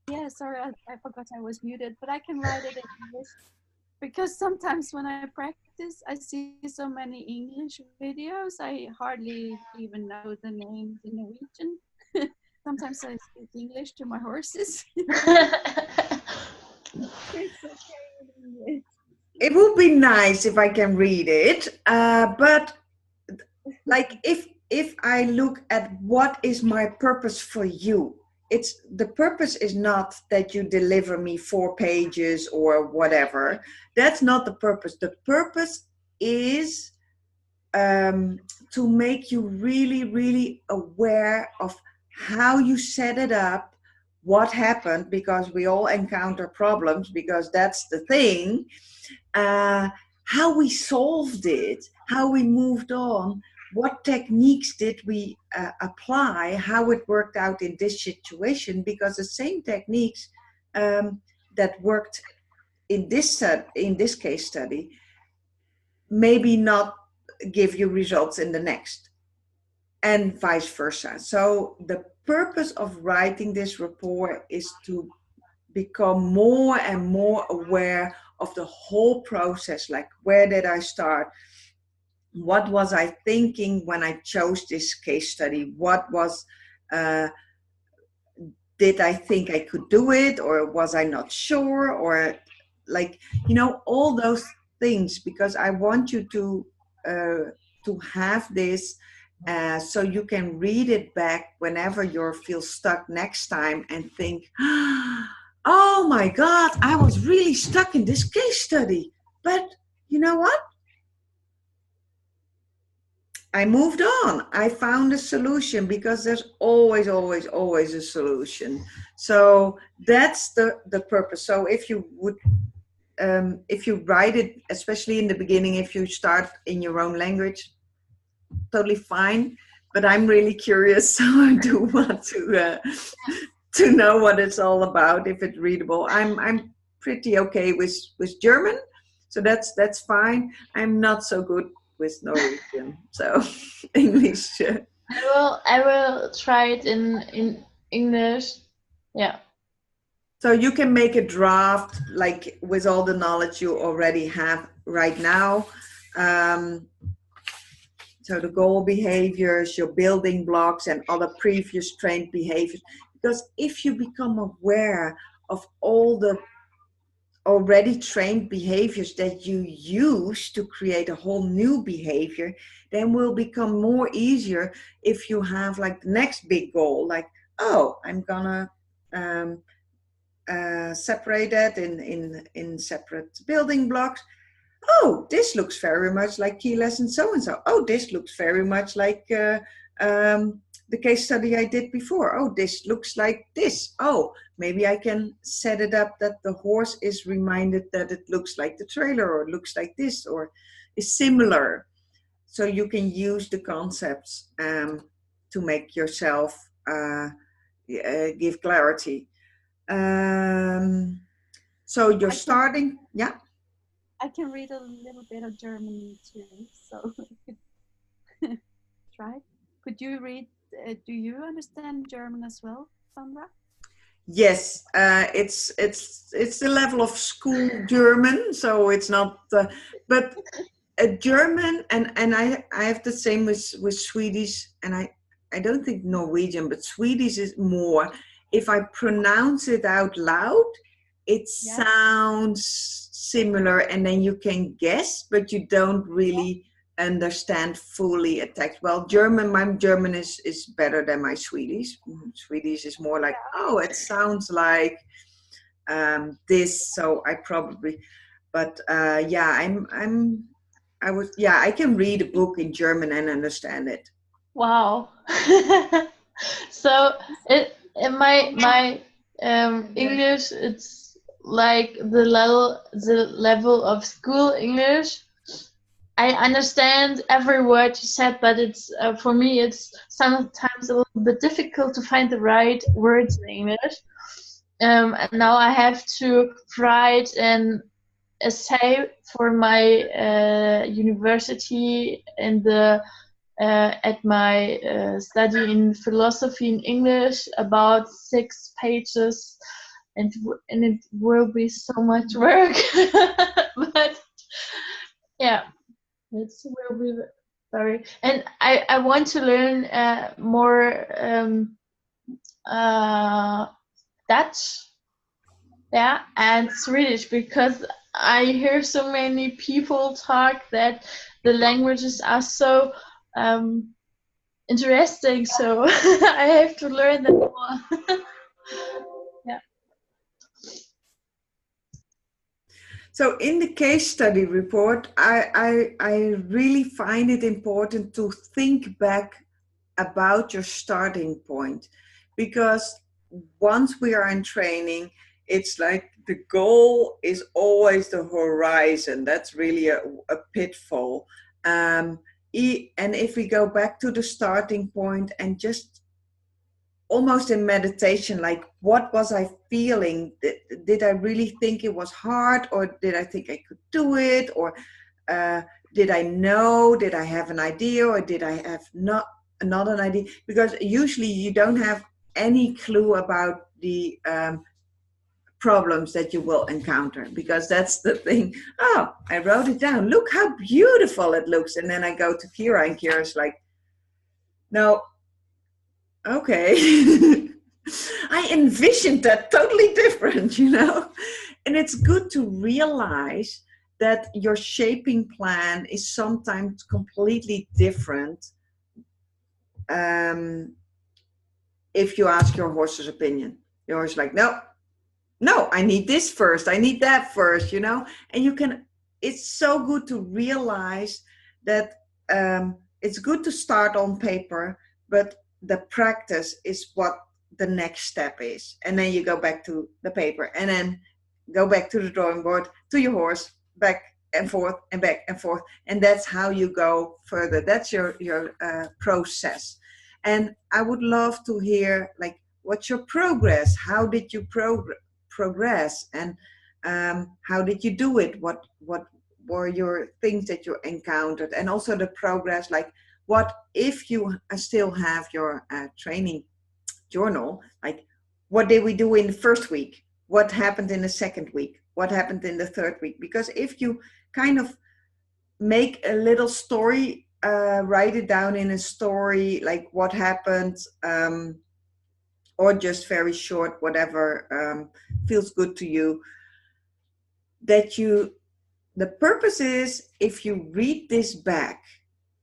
Yeah, sorry, I forgot I was muted, but I can write it in English because sometimes when I practice, I see so many English videos, I hardly even know the names in Norwegian. Sometimes I speak English to my horses. It's okay in English. It would be nice if I can read it, but like if I look at what is my purpose for you, it's the purpose is not that you deliver me 4 pages or whatever. That's not the purpose. The purpose is to make you really, really aware of how you set it up, what happened, because we all encounter problems, because that's the thing, how we solved it, how we moved on, what techniques did we apply, how it worked out in this situation, because the same techniques that worked in this case study maybe not give you results in the next, and vice versa. So the purpose of writing this report is to become more and more aware of the whole process. Like, where did I start? What was I thinking when I chose this case study? What was, did I think I could do it, or was I not sure? Or like, you know, all those things, because I want you to have this so you can read it back whenever you feel stuck next time and think, oh my God, I was really stuck in this case study. But you know what? I moved on. I found a solution, because there's always, always, always a solution. So that's the purpose. So if you would, if you write it, especially in the beginning, if you start in your own language, totally fine. But I'm really curious, so I do want to know what it's all about, if it's readable. I'm pretty okay with German, so that's fine. I'm not so good with Norwegian, so English. I will try it in English. Yeah. So you can make a draft, like with all the knowledge you already have right now. So the goal behaviors, your building blocks, and other previous trained behaviors. Because if you become aware of all the already trained behaviors that you use to create a whole new behavior, then will become more easier if you have like the next big goal, like, oh, I'm gonna separate that in separate building blocks. Oh, this looks very much like key lesson so and so. Oh, this looks very much like the case study I did before. Oh, this looks like this. Oh, maybe I can set it up that the horse is reminded that it looks like the trailer or looks like this or is similar. So you can use the concepts to make yourself give clarity. So you're starting, yeah? I can read a little bit of German too, so try. Could you read, do you understand German as well, Sandra? Yes, it's the level of school German, so it's not, but German, and I have the same with Swedish, and I don't think Norwegian, but Swedish is more, if I pronounce it out loud, it sounds similar, and then you can guess, but you don't really understand fully a text. Well, my German is better than my Swedish. Swedish is more like, oh, it sounds like this, so I probably, but I can read a book in German and understand it. Wow. So in my English, it's like the level of school English. I understand every word you said, but it's for me it's sometimes a little bit difficult to find the right words in English. And now I have to write an essay for my university in the at my study in philosophy in English, about 6 pages, and it will be so much work. But yeah, it will be very. And I want to learn more Dutch, and Swedish, because I hear so many people talk that the languages are so interesting, so I have to learn them more. Yeah. So in the case study report, I really find it important to think back about your starting point, because once we are in training, it's like the goal is always the horizon. That's really a pitfall. And if we go back to the starting point and just almost in meditation, like, what was I feeling? Did I really think it was hard, or did I think I could do it? Or did I know? Did I have an idea, or did I have not an idea? Because usually you don't have any clue about the problems that you will encounter, because that's the thing. Oh, I wrote it down. Look how beautiful it looks. And then I go to Kira, and Kira's like, no, okay. I envisioned that totally different, And it's good to realize that your shaping plan is sometimes completely different if you ask your horse's opinion. Your horse is like, no, I need this first. I need that first, And it's so good to realize that it's good to start on paper, but the practice is what the next step is. And then you go back to the paper, and then go back to the drawing board, to your horse, back and forth and back and forth. And that's how you go further. That's your process. And I would love to hear, like, what's your progress? How did you progress? And how did you do it? What were your things that you encountered? And also the progress, like, what if you still have your training journal, like, what did we do in the first week? What happened in the second week? What happened in the third week? Because if you kind of make a little story, write it down in a story, like what happened, or just very short, whatever feels good to you, the purpose is, if you read this back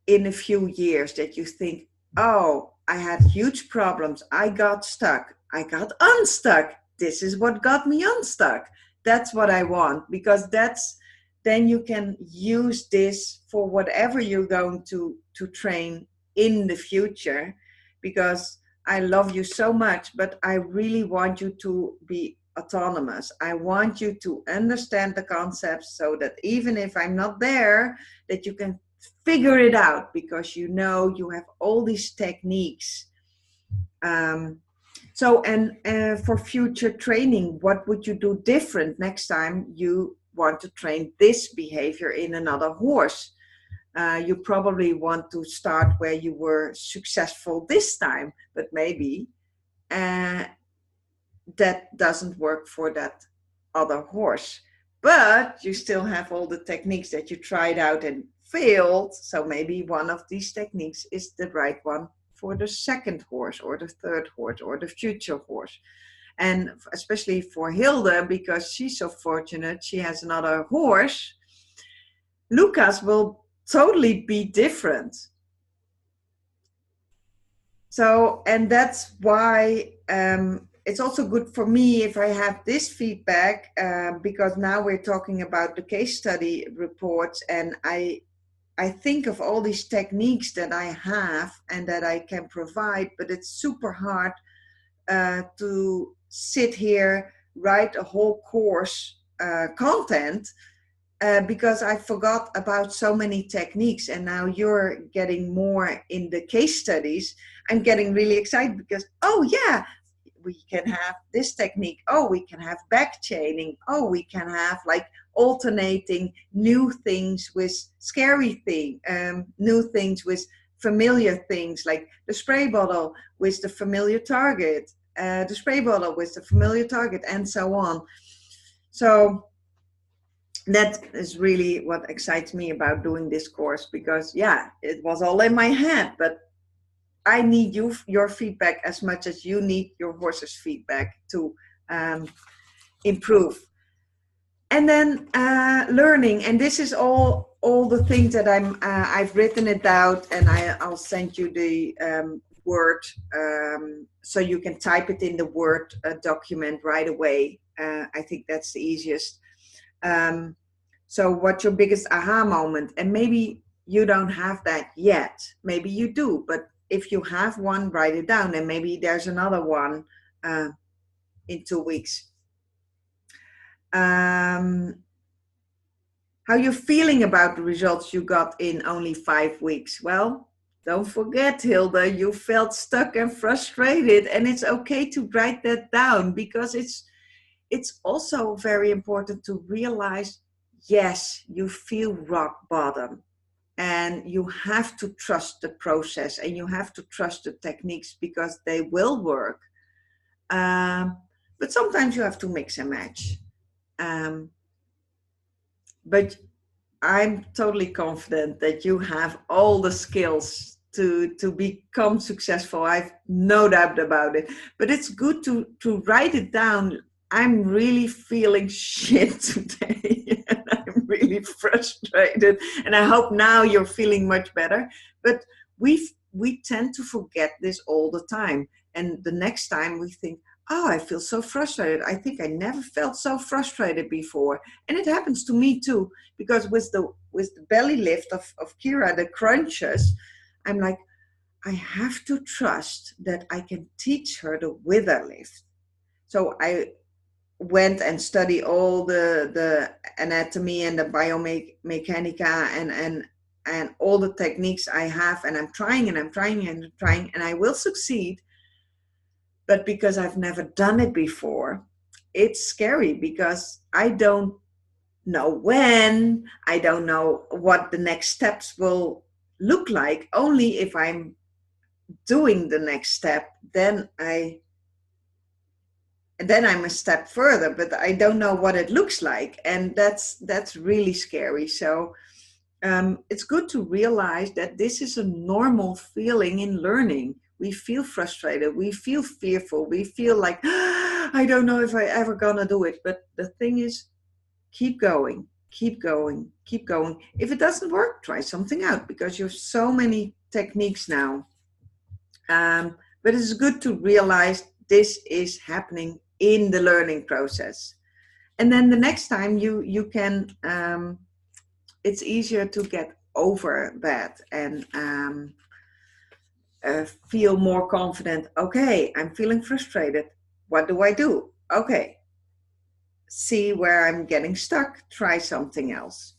in a few years, that you think, oh, I had huge problems. I got stuck. I got unstuck. This is what got me unstuck. That's what I want, because then you can use this for whatever you're going to train in the future, because I love you so much, but I really want you to be autonomous. I want you to understand the concepts so that even if I'm not there, that you can figure it out, because you know you have all these techniques. For future training, what would you do different next time you want to train this behavior in another horse? You probably want to start where you were successful this time, but maybe that doesn't work for that other horse. But you still have all the techniques that you tried out and failed. So maybe one of these techniques is the right one for the second horse or the third horse or the future horse. And especially for Hilda, because she's so fortunate, she has another horse. Lucas will totally be different. So, and that's why it's also good for me if I have this feedback, because now we're talking about the case study reports, and I think of all these techniques that I have and that I can provide, but it's super hard to sit here, write a whole course content, because I forgot about so many techniques, and now you're getting more in the case studies. I'm getting really excited because, oh yeah, we can have this technique. Oh, we can have back chaining. Oh, we can have like alternating new things with scary things, new things with familiar things, like the spray bottle with the familiar target, the spray bottle with the familiar target, and so on. So that is really what excites me about doing this course, because yeah, it was all in my head, but I need your feedback as much as you need your horse's feedback to improve. And then learning, and this is all the things that I've written it out, and I'll send you the Word, so you can type it in the Word document right away. I think that's the easiest. So what's your biggest aha moment? And maybe you don't have that yet. Maybe you do, but if you have one, write it down, and maybe there's another one in 2 weeks. How you feeling about the results you got in only 5 weeks? Well, don't forget, Hilda, you felt stuck and frustrated, and it's okay to write that down, because it's also very important to realize, yes, you feel rock bottom. And you have to trust the process, and you have to trust the techniques, because they will work. But sometimes you have to mix and match. But I'm totally confident that you have all the skills to become successful. I've no doubt about it. But it's good to write it down. I'm really feeling shit today. And I'm really frustrated. And I hope now you're feeling much better. But we tend to forget this all the time. And the next time we think, oh, I feel so frustrated. I think I never felt so frustrated before. And it happens to me too, because with the belly lift of Kira, the crunches, I'm like, I have to trust that I can teach her the wither lift. So I went and studied all the anatomy and the biomechanica and all the techniques I have, and I'm trying and I'm trying and I'm trying, and I will succeed. But because I've never done it before, it's scary, because I don't know when, I don't know what the next steps will look like. Only if I'm doing the next step, then I'm a step further, but I don't know what it looks like. And that's really scary. So it's good to realize that this is a normal feeling in learning. We feel frustrated, we feel fearful, we feel like, I don't know if I ever gonna do it. But the thing is, keep going, keep going, keep going. If it doesn't work, try something out, because you have so many techniques now. But it's good to realize this is happening in the learning process. And then the next time you can, it's easier to get over that. And feel more confident. Okay, I'm feeling frustrated. What do I do? Okay, see where I'm getting stuck. Try something else.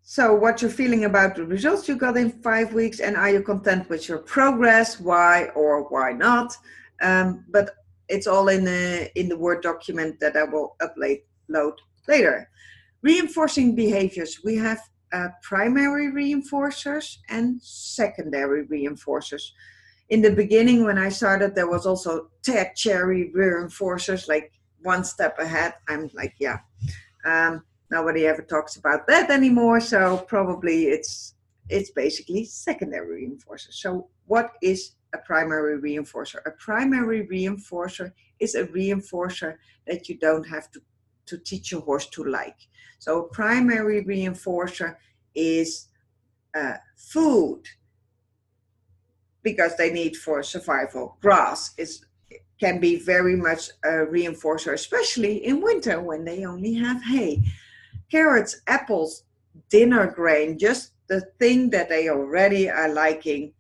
So what you're feeling about the results you got in 5 weeks, and are you content with your progress? Why or why not? But it's all in the Word document that I will upload later. Reinforcing behaviors. We have primary reinforcers and secondary reinforcers. In the beginning, when I started, there was also tertiary reinforcers, like one step ahead. I'm like, yeah. Nobody ever talks about that anymore, so probably it's basically secondary reinforcer. So what is a primary reinforcer? A primary reinforcer is a reinforcer that you don't have to teach your horse to like. So a primary reinforcer is food, because they need for survival. Grass can be very much a reinforcer, especially in winter when they only have hay. Carrots, apples, dinner grain, just the thing that they already are liking.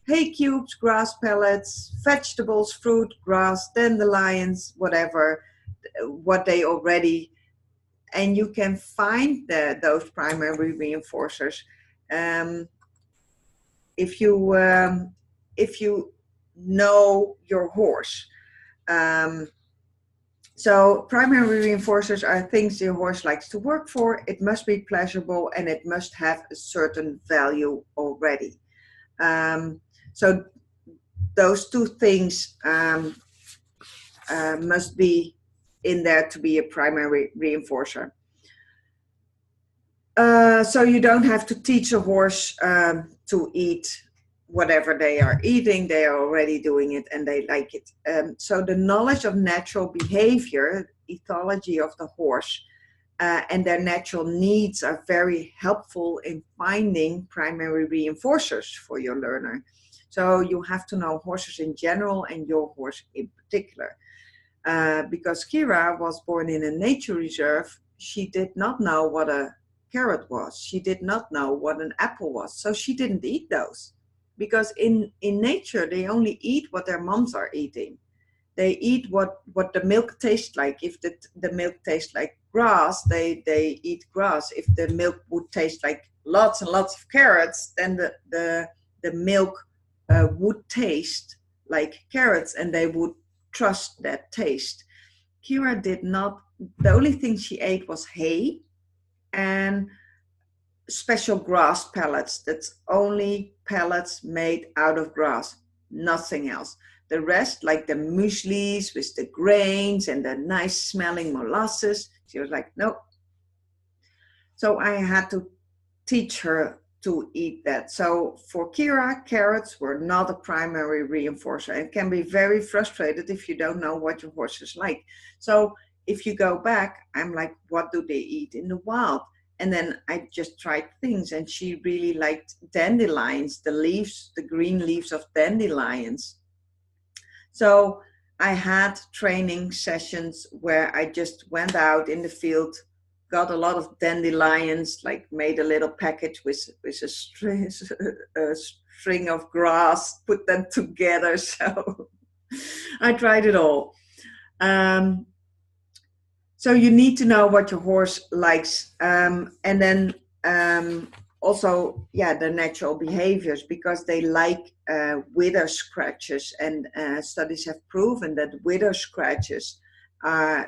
Hay cubes, grass pellets, vegetables, fruit, grass, dandelions, whatever, what they already, and you can find those primary reinforcers if you know your horse. So primary reinforcers are things your horse likes to work for. It must be pleasurable and it must have a certain value already. So those two things must be in there to be a primary reinforcer. So you don't have to teach a horse to eat whatever they are eating. They are already doing it and they like it. So the knowledge of natural behavior, ethology of the horse, and their natural needs are very helpful in finding primary reinforcers for your learner. So you have to know horses in general and your horse in particular. Because Kira was born in a nature reserve, she did not know what a carrot was. She did not know what an apple was. So she didn't eat those. Because in nature, they only eat what their moms are eating. They eat what the milk tastes like. If the milk tastes like grass, they eat grass. If the milk would taste like lots and lots of carrots, then the milk would taste like carrots and they would trust that taste. Kira did not. The only thing she ate was hay and special grass pellets. That's only pellets made out of grass, nothing else. The rest, like the mueslis with the grains and the nice smelling molasses, she was like, nope. So I had to teach her to eat that. So for Kira, carrots were not a primary reinforcer. It can be very frustrated if you don't know what your horse is like. So if you go back, I'm like, what do they eat in the wild? And then I just tried things, and she really liked dandelions, the leaves, the green leaves of dandelions. So I had training sessions where I just went out in the field, got a lot of dandelions, like made a little package with a string of grass, put them together. So I tried it all. So you need to know what your horse likes, and then also, the natural behaviors, because they like wither scratches, and studies have proven that wither scratches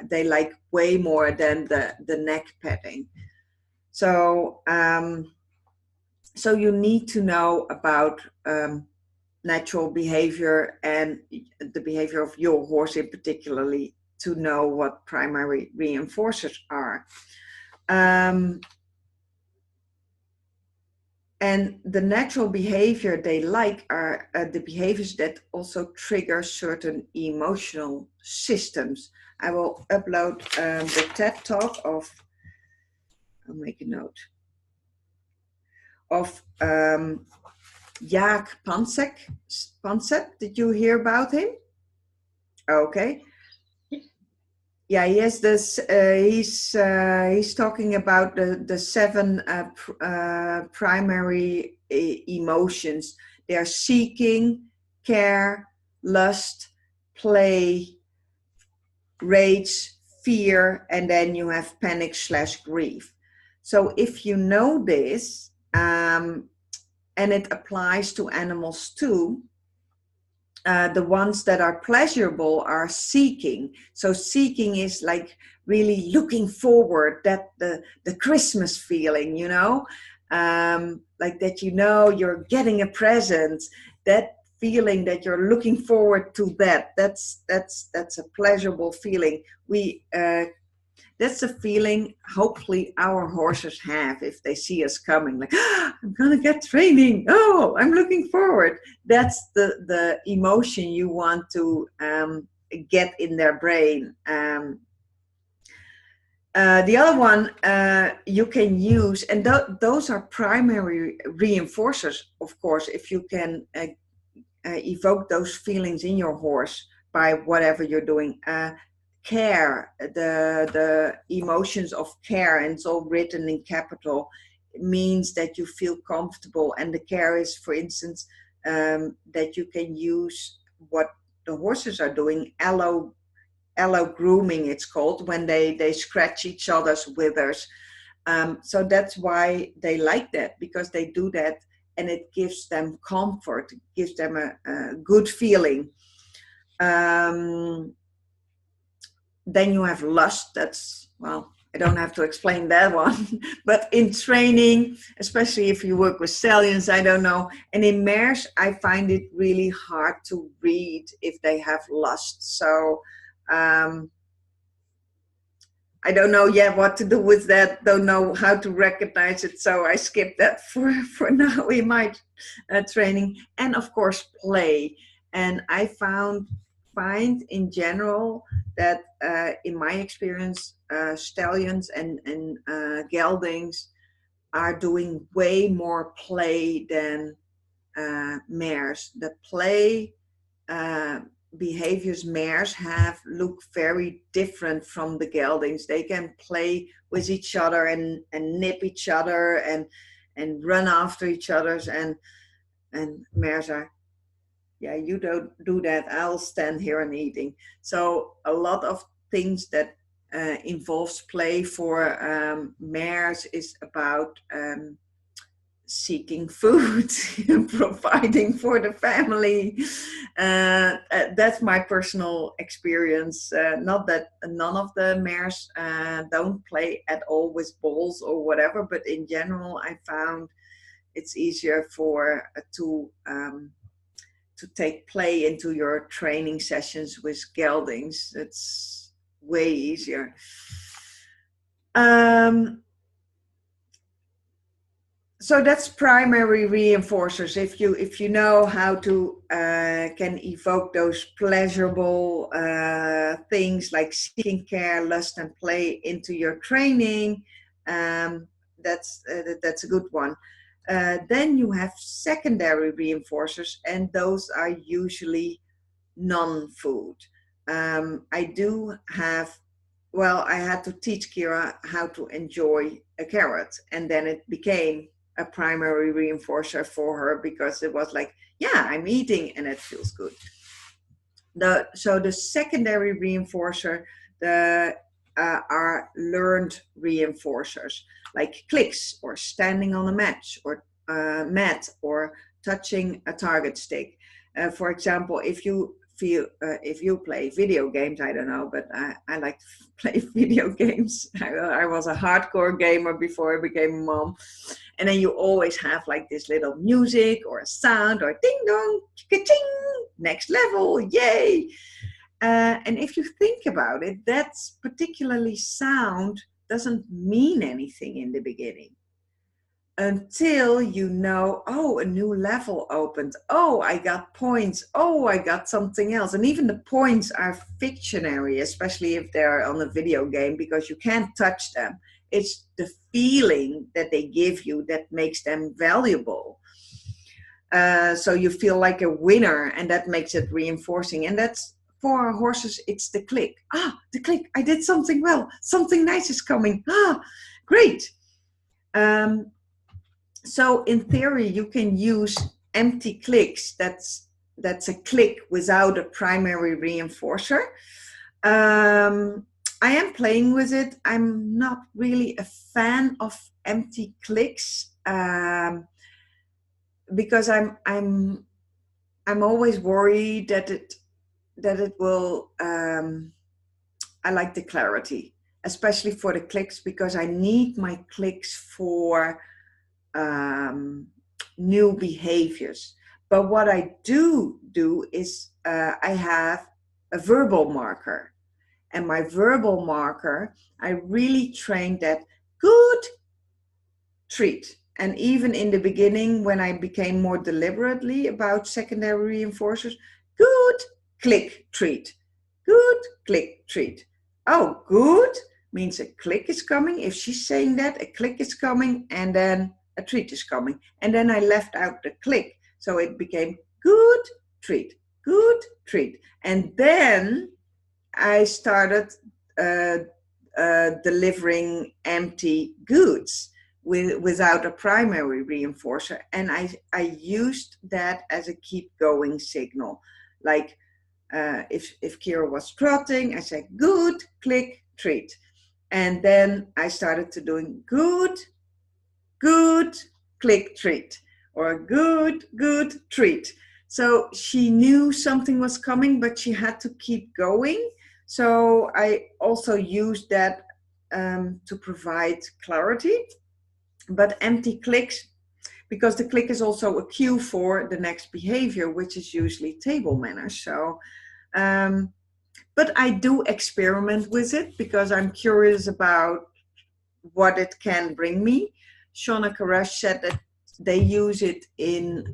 they like way more than the neck petting. So so you need to know about natural behavior and the behavior of your horse in particularly, to know what primary reinforcers are. And the natural behavior they like are the behaviors that also trigger certain emotional systems. I will upload the TED Talk of, I'll make a note, of Jaak Pansep. Did you hear about him? Okay. Yeah, yes, this he's talking about the seven primary emotions. They are seeking, care, lust, play, rage, fear, and then you have panic / grief. So if you know this, and it applies to animals too, the ones that are pleasurable are seeking. So seeking is like really looking forward, that the Christmas feeling, you know, like that, you know, you're getting a present, that feeling that you're looking forward to, that's a pleasurable feeling. We That's a feeling hopefully our horses have if they see us coming, like, "Ah, I'm gonna get training, oh, I'm looking forward." That's the emotion you want to get in their brain. The other one you can use, and those are primary reinforcers, of course, if you can evoke those feelings in your horse by whatever you're doing. Care, the emotions of care, and it's all written in capital, means that you feel comfortable. And the care is, for instance, that you can use what the horses are doing, allo grooming it's called, when they scratch each other's withers. So that's why they like that, because they do that and it gives them comfort, it gives them a good feeling. Then you have lust. That's, well, I don't have to explain that one. But in training, especially if you work with stallions, I don't know. And in mares, I find it really hard to read if they have lust. So I don't know yet what to do with that. Don't know how to recognize it. So I skip that for now in my training. And of course, play. And I find in general that in my experience, stallions and geldings are doing way more play than mares. The play behaviors mares have look very different from the geldings. They can play with each other and nip each other and run after each other's, and mares are, yeah, you don't do that, I'll stand here and eating. So a lot of things that involves play for mares is about seeking food, providing for the family. That's my personal experience. Not that none of the mares don't play at all with balls or whatever, but in general, I found it's easier to take play into your training sessions with geldings. It's way easier. So that's primary reinforcers. If you know how to can evoke those pleasurable things like seeking, care, lust, and play into your training, that's a good one. Then you have secondary reinforcers, and those are usually non-food. I do have. Well, I had to teach Kira how to enjoy a carrot, and then it became a primary reinforcer for her, because it was like, yeah, I'm eating and it feels good. So the secondary reinforcer are learned reinforcers, like clicks or standing on a mat or touching a target stick. For example, if you play video games, I don't know, but I like to play video games. I was a hardcore gamer before I became a mom. And then you always have like this little music or a sound or ding dong, ka-ching, next level, yay. And if you think about it, that particularly sound doesn't mean anything in the beginning, until you know, oh, a new level opened. Oh, I got points. Oh, I got something else. And even the points are fictionary, especially if they're on a video game, because you can't touch them. It's the feeling that they give you that makes them valuable. So you feel like a winner, and that makes it reinforcing. And that's for our horses, it's the click. Ah, the click, I did something well. Something nice is coming. Ah, great. So in theory, you can use empty clicks. That's a click without a primary reinforcer. I am playing with it. I'm not really a fan of empty clicks because I'm always worried that it will. I like the clarity, especially for the clicks, because I need my clicks for new behaviors. But what I do is I have a verbal marker. And my verbal marker, I really trained that good treat. And even in the beginning, when I became more deliberately about secondary reinforcers, good click treat. Good click treat. Oh, good means a click is coming. If she's saying that, a click is coming, and then a treat is coming. And then I left out the click. So it became good treat, good treat. And then I started delivering empty goods without a primary reinforcer. And I used that as a keep going signal. Like if Kira was trotting, I said, good, click, treat. And then I started to doing good, click, treat. Or good, treat. So she knew something was coming, but she had to keep going. So I also used that to provide clarity. But empty clicks, because the click is also a cue for the next behavior, which is usually table manners. So, but I do experiment with it because I'm curious about what it can bring me. Shauna Karash said that they use it in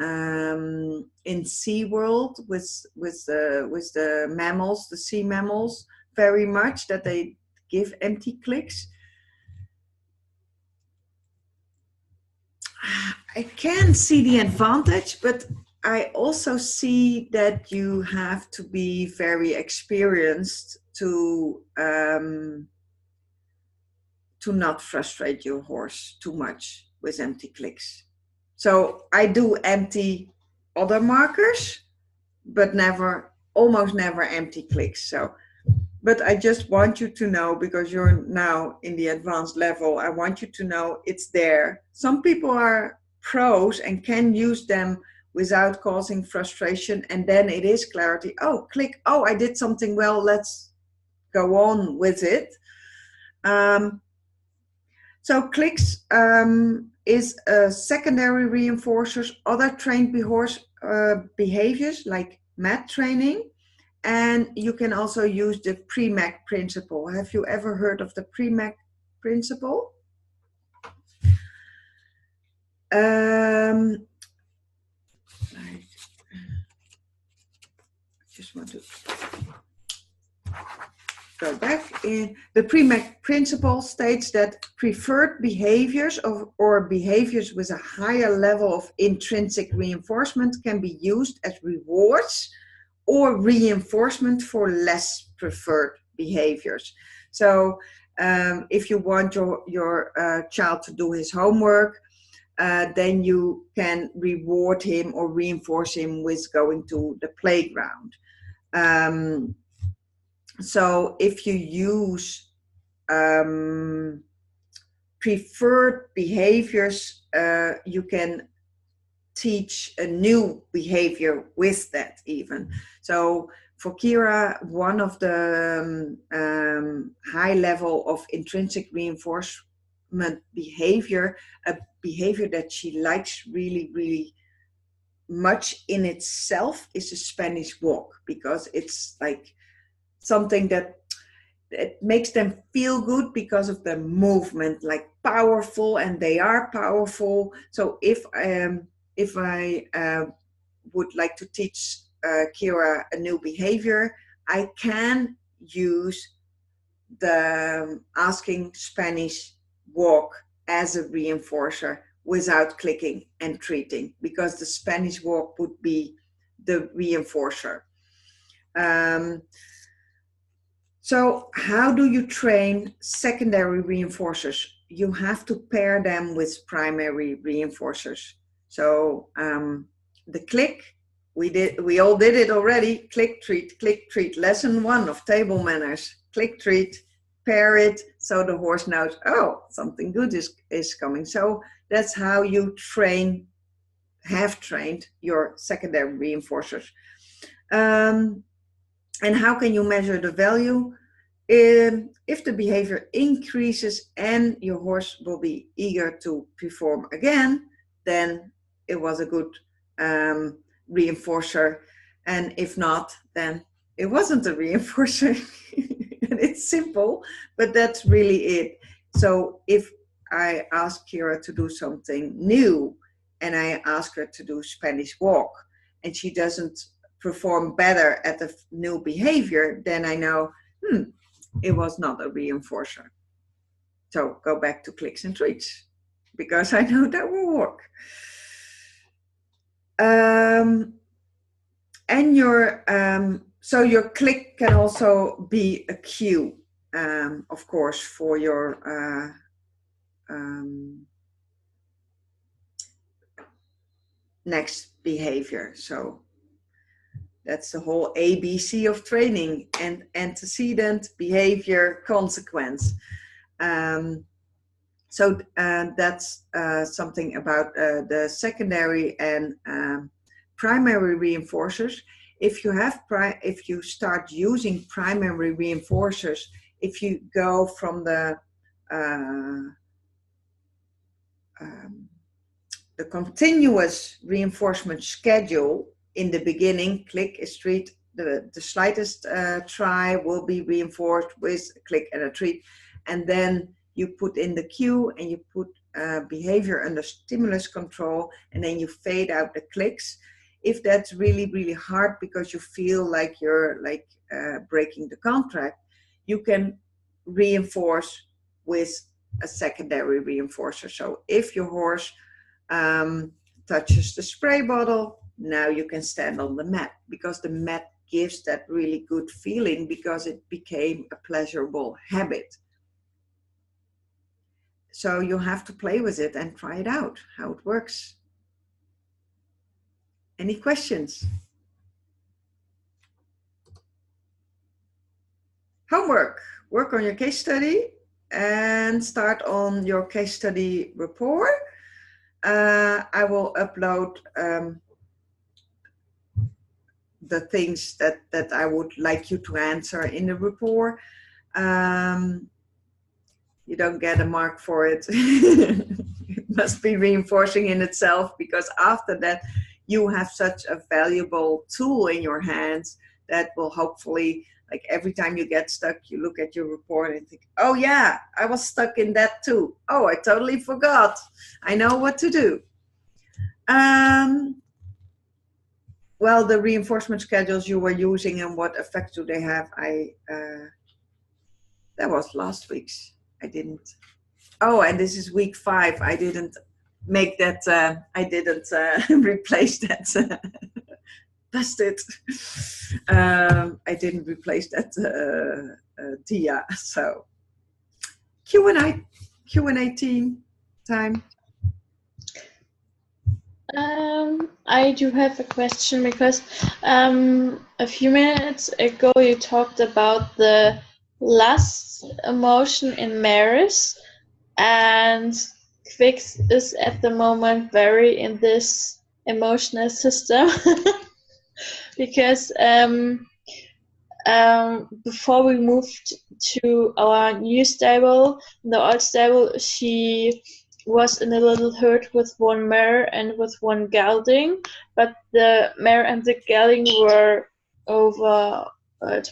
SeaWorld with the mammals, the sea mammals, very much, that they give empty clicks. I can see the advantage, but I also see that you have to be very experienced to not frustrate your horse too much with empty clicks. So I do empty other markers, but almost never empty clicks. So, but I just want you to know, because you're now in the advanced level, I want you to know it's there. Some people are pros and can use them without causing frustration. And then it is clarity. Oh, click. Oh, I did something well. Let's go on with it. So clicks is secondary reinforcers, other trained behaviors like mat training. And you can also use the Premack principle. Have you ever heard of the Premack principle? I just want to go back in. The Premack principle states that preferred behaviors or behaviors with a higher level of intrinsic reinforcement can be used as rewards or reinforcement for less preferred behaviors. So if you want your child to do his homework, then you can reward him or reinforce him with going to the playground. So if you use preferred behaviors, you can teach a new behavior with that even. So for Kira, one of the high level of intrinsic reinforcement behavior, a behavior that she likes really, really much in itself, is a Spanish walk, because it's like something that it makes them feel good because of the movement, like powerful, and they are powerful. So if I would like to teach Kira a new behavior, I can use the asking Spanish walk as a reinforcer without clicking and treating, because the Spanish walk would be the reinforcer. So how do you train secondary reinforcers? You have to pair them with primary reinforcers. So the click, we all did it already. Click, treat. Lesson 1 of table manners. Click, treat, pair it so the horse knows, oh, something good is coming. So that's how you have trained your secondary reinforcers. And how can you measure the value? If the behavior increases and your horse will be eager to perform again, then it was a good reinforcer. And if not, then it wasn't a reinforcer. And it's simple, but that's really it. So if I ask Kira to do something new and I ask her to do Spanish walk and she doesn't perform better at the new behavior, then I know, it was not a reinforcer. So go back to clicks and treats because I know that will work. And so your click can also be a cue, of course, for your next behavior. So that's the whole ABC of training: and antecedent, behavior, consequence. So that's something about the secondary and primary reinforcers. If you start using primary reinforcers, if you go from the continuous reinforcement schedule. In the beginning, click is treat. The slightest try will be reinforced with a click and a treat. And then you put in the cue and you put behavior under stimulus control, and then you fade out the clicks. If that's really, really hard because you feel like you're breaking the contract, you can reinforce with a secondary reinforcer. So if your horse touches the spray bottle, now you can stand on the mat, because the mat gives that really good feeling because it became a pleasurable habit. So you have to play with it and try it out, how it works. Any questions? Homework. Work on your case study and start on your case study report. I will upload the things that I would like you to answer in the report. You don't get a mark for it. It must be reinforcing in itself, because after that you have such a valuable tool in your hands that will hopefully, like every time you get stuck, you look at your report and think, oh yeah, I was stuck in that too. Oh, I totally forgot. I know what to do. Well, the reinforcement schedules you were using and what effect do they have? That was last week's. I didn't. Oh, and this is week 5. I didn't make that. I didn't replace that. Busted. I didn't replace that Tia. So Q&A team time. I do have a question, because a few minutes ago you talked about the lust emotion in mares, and Quix is at the moment very in this emotional system. Because before we moved to our new stable, the old stable, she was in a little herd with one mare and with one gelding, but the mare and the gelding were over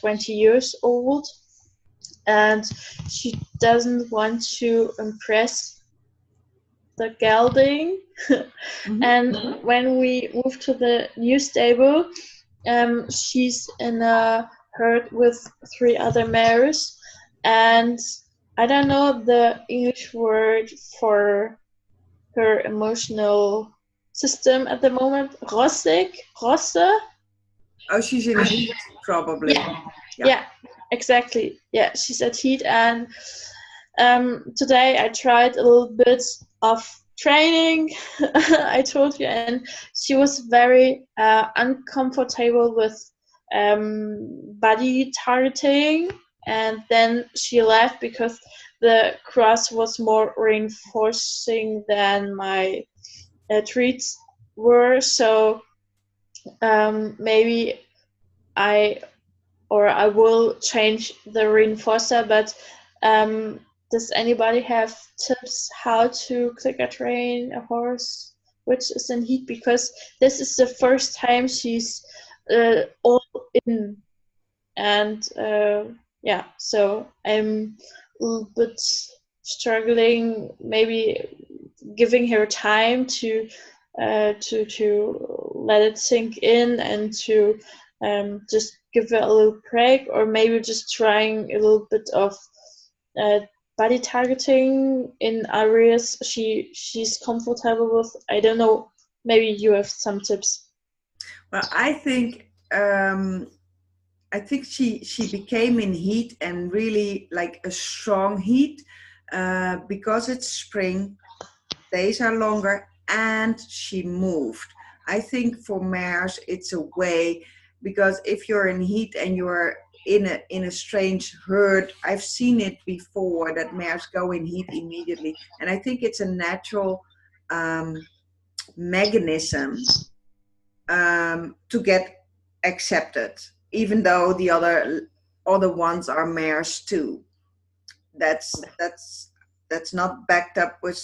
20 years old, and she doesn't want to impress the gelding. And when we moved to the new stable, she's in a herd with 3 other mares, and I don't know the English word for her emotional system at the moment. Rosse? Oh, she's in heat, probably. Yeah, Yeah. yeah, exactly. Yeah, she's at heat, and today I tried a little bit of training. I told you, and she was very uncomfortable with body targeting, and then she left because the cross was more reinforcing than my treats were. So maybe I I will change the reinforcer, but does anybody have tips how to clicker train a horse which is in heat? Because this is the first time she's all in, and yeah, so I'm a little bit struggling, maybe giving her time to let it sink in, and to just give her a little break, or maybe just trying a little bit of uh, body targeting in areas she's comfortable with. I don't know. Maybe you have some tips. Well, I think she became in heat, and really like a strong heat, because it's spring, days are longer, and she moved. I think for mares it's a way, because if you're in heat and you're in a strange herd, I've seen it before that mares go in heat immediately, and I think it's a natural um, mechanism to get accepted, even though the other ones are mares too. That's not backed up with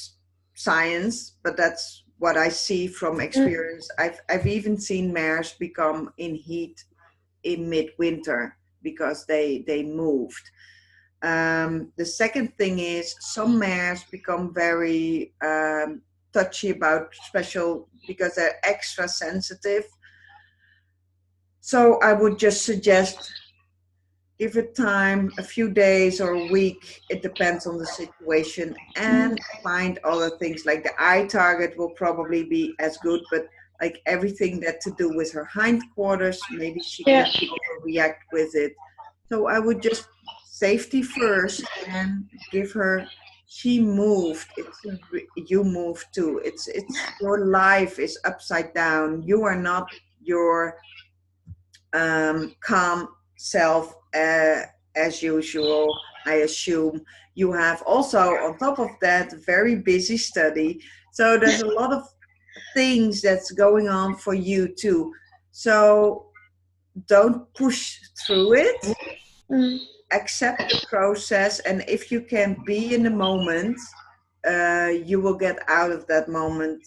science, but that's what I see from experience. I've even seen mares become in heat in midwinter because they moved. The second thing is some mares become very touchy about special, because they're extra sensitive. So I would just suggest give it time, a few days or a week, it depends on the situation, and find other things. Like the eye target will probably be as good, but like everything that to do with her hindquarters, maybe she Yeah. can overreact with it. So I would just safety first and give her. She moved. You moved too. It's your life is upside down. You are not your calm self as usual. I assume you have also on top of that very busy study, so there's a lot of things that's going on for you too. So don't push through it. Mm. Accept the process, and if you can be in the moment, you will get out of that moment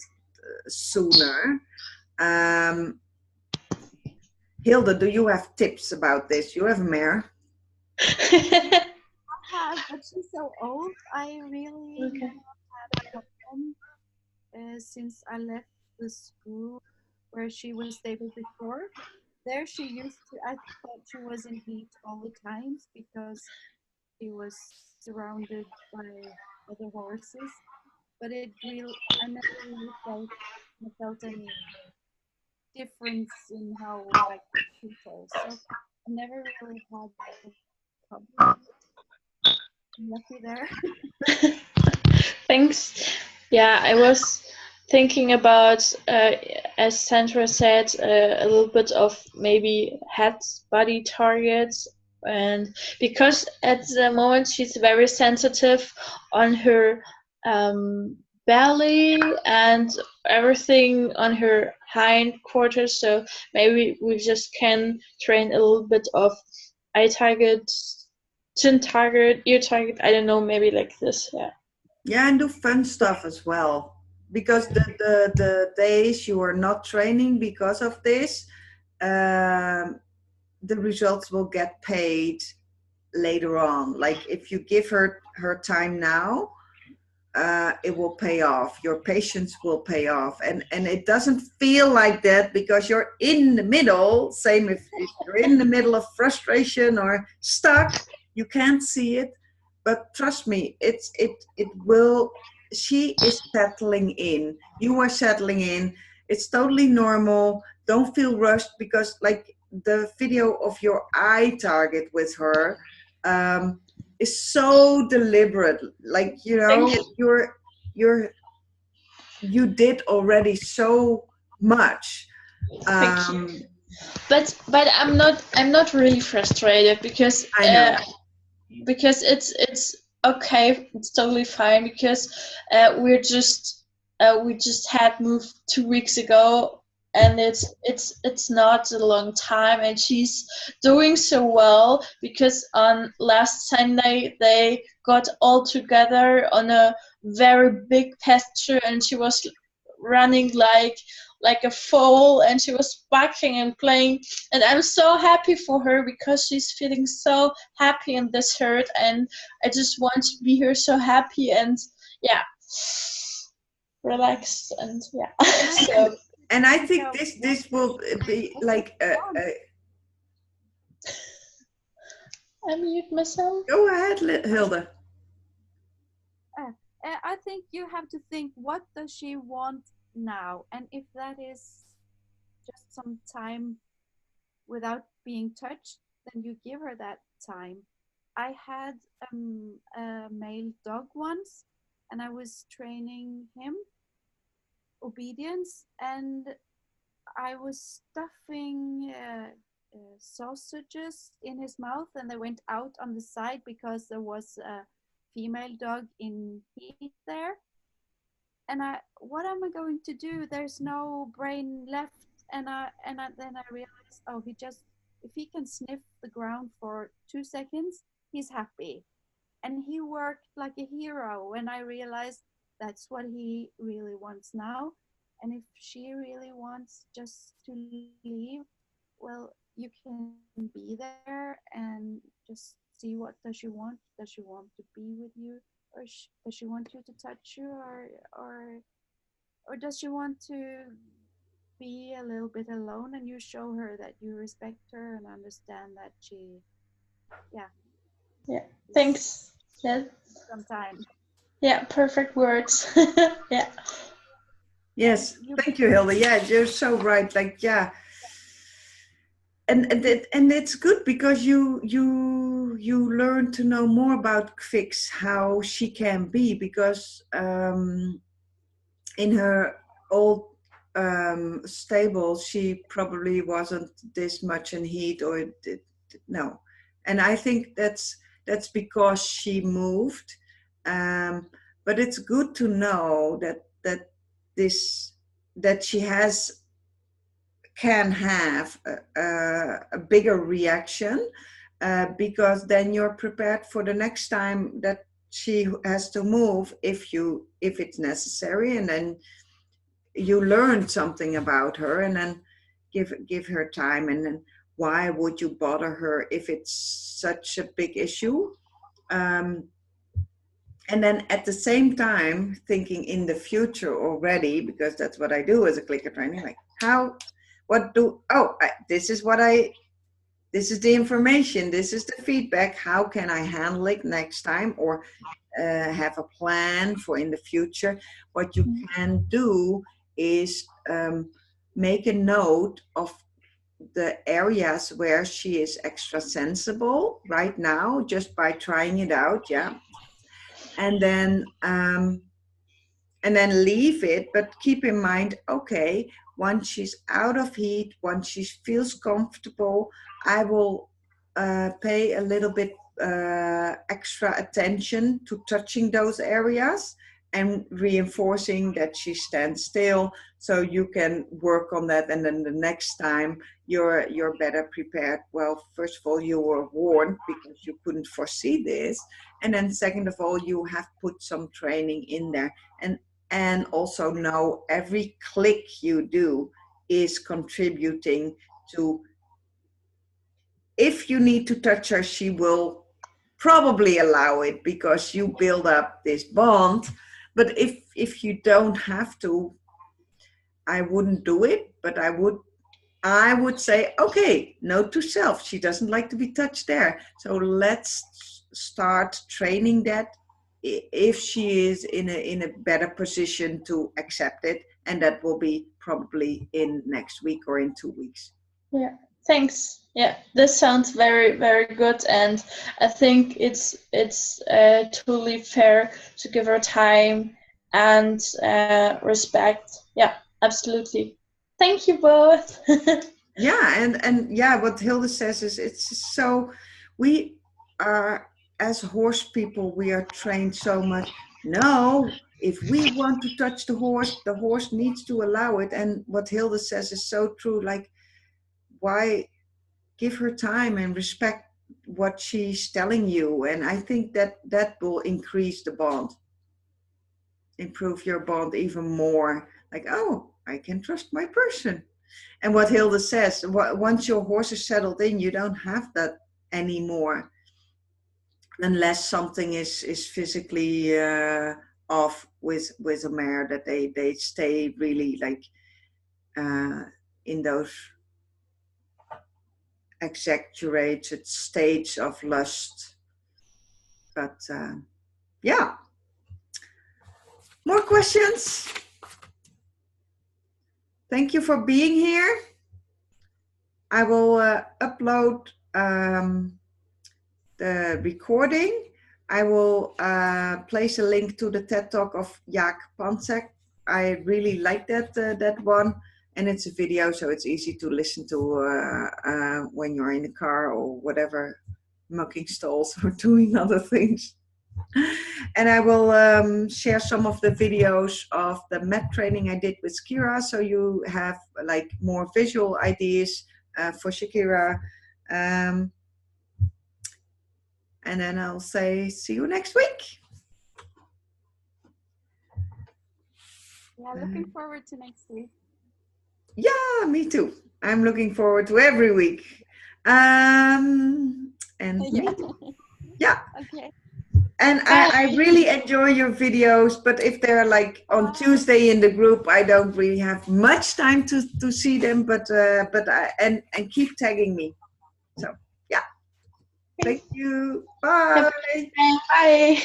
sooner. um, Hilda, do you have tips about this? You have a mare. I have, but she's so old. I really Okay. not had a problem since I left the school where she was stable before. There she used to, I thought she was in heat all the times because she was surrounded by other horses. But I never really felt any difference in how I treat her. So I never really had a problem. I'm lucky there. Thanks. Yeah, I was thinking about, as Sandra said, a little bit of maybe head body targets, and because at the moment she's very sensitive on her belly and everything on her hindquarters, so maybe we just can train a little bit of eye target, chin target, ear target. I don't know, maybe like this. Yeah. Yeah, and do fun stuff as well. Because the days you are not training because of this, um, the results will get paid later on. Like if you give her time now, it will pay off. Your patience will pay off, and it doesn't feel like that because you're in the middle. Same if you're in the middle of frustration or stuck, you can't see it. But trust me, it will. She is settling in. You are settling in. It's totally normal. Don't feel rushed, because like the video of your eye target with her is so deliberate. Like, you know, you did already so much. Thank you. But I'm not really frustrated because I know. Because it's okay, it's totally fine because we just had moved 2 weeks ago, and it's not a long time, and she's doing so well because on last Sunday they got all together on a very big pasture, and she was running like a foal, and she was barking and playing, and I'm so happy for her because she's feeling so happy in this herd, and I just want to be here so happy and yeah, relaxed and yeah. So And I think this will be like I mute myself. Go ahead, Hilda. I think you have to think, what does she want now? And if that is just some time without being touched, then you give her that time. I had a male dog once, and I was training him obedience, and I was stuffing sausages in his mouth, and they went out on the side because there was a female dog in heat there. And what am I going to do? There's no brain left. And then I realized, oh, if he can sniff the ground for 2 seconds, he's happy. And he worked like a hero. And I realized that's what he really wants now. And if she really wants just to leave, well, you can be there and just see, what does she want? Does she want to be with you, or does she want you to touch you, or does she want to be a little bit alone, and you show her that you respect her and understand that she, yeah, thanks. Yeah, sometime. Yeah, perfect words. Yeah. Yes, thank you, Hilda. Yeah, you're so right. Like, yeah, and it's good because you learn to know more about Kvix, how she can be, because in her old stable she probably wasn't this much in heat, or no. And I think that's because she moved. But it's good to know that she can have a bigger reaction, because then you're prepared for the next time that she has to move, if it's necessary, and then you learn something about her, and then give her time. And then, why would you bother her if it's such a big issue? And then at the same time thinking in the future already, because that's what I do as a clicker training. Like, this is the information, this is the feedback, how can I handle it next time, or have a plan for in the future. What you can do is make a note of the areas where she is extra sensible right now, just by trying it out. Yeah. And then leave it, but keep in mind, okay, once she's out of heat, once she feels comfortable, I will pay a little bit extra attention to touching those areas and reinforcing that she stands still, so you can work on that. And then the next time you're better prepared. Well, first of all, you were warned because you couldn't foresee this, and then second of all, you have put some training in there, and also know every click you do is contributing to. If you need to touch her, she will probably allow it because you build up this bond. But if you don't have to, I wouldn't do it. But I would say, okay, note to self, she doesn't like to be touched there. So let's start training that, if she is in a better position to accept it. And that will be probably in next week or in 2 weeks. Yeah. Thanks. Yeah, this sounds very, very good, and I think it's totally fair to give her time and respect. Yeah, absolutely. Thank you both. Yeah, and yeah, what Hilde says is it's so we are as horse people, we are trained so much. No, if we want to touch the horse needs to allow it. And what Hilde says is so true. Like, why give her time and respect what she's telling you? And I think that that will increase the bond, improve your bond even more. Like, oh, I can trust my person. And what Hilde says, once your horse is settled in, you don't have that anymore, unless something is physically off with a mare, that they stay really like in those exaggerated states of lust. But yeah, more questions? Thank you for being here. I will upload the recording. I will place a link to the TED Talk of Jaak Pansek. I really like that one, and it's a video, so it's easy to listen to when you're in the car or whatever, milking stalls or doing other things. And I will share some of the videos of the mat training I did with Kira, so you have like more visual ideas for Shakira. And then I'll say, see you next week. Yeah, looking forward to next week. Yeah, me too. I'm looking forward to every week. And me too. Yeah. Okay. And I really enjoy your videos, but if they're like on Tuesday in the group, I don't really have much time to see them. But and keep tagging me. So yeah. Thank you. Bye. Bye.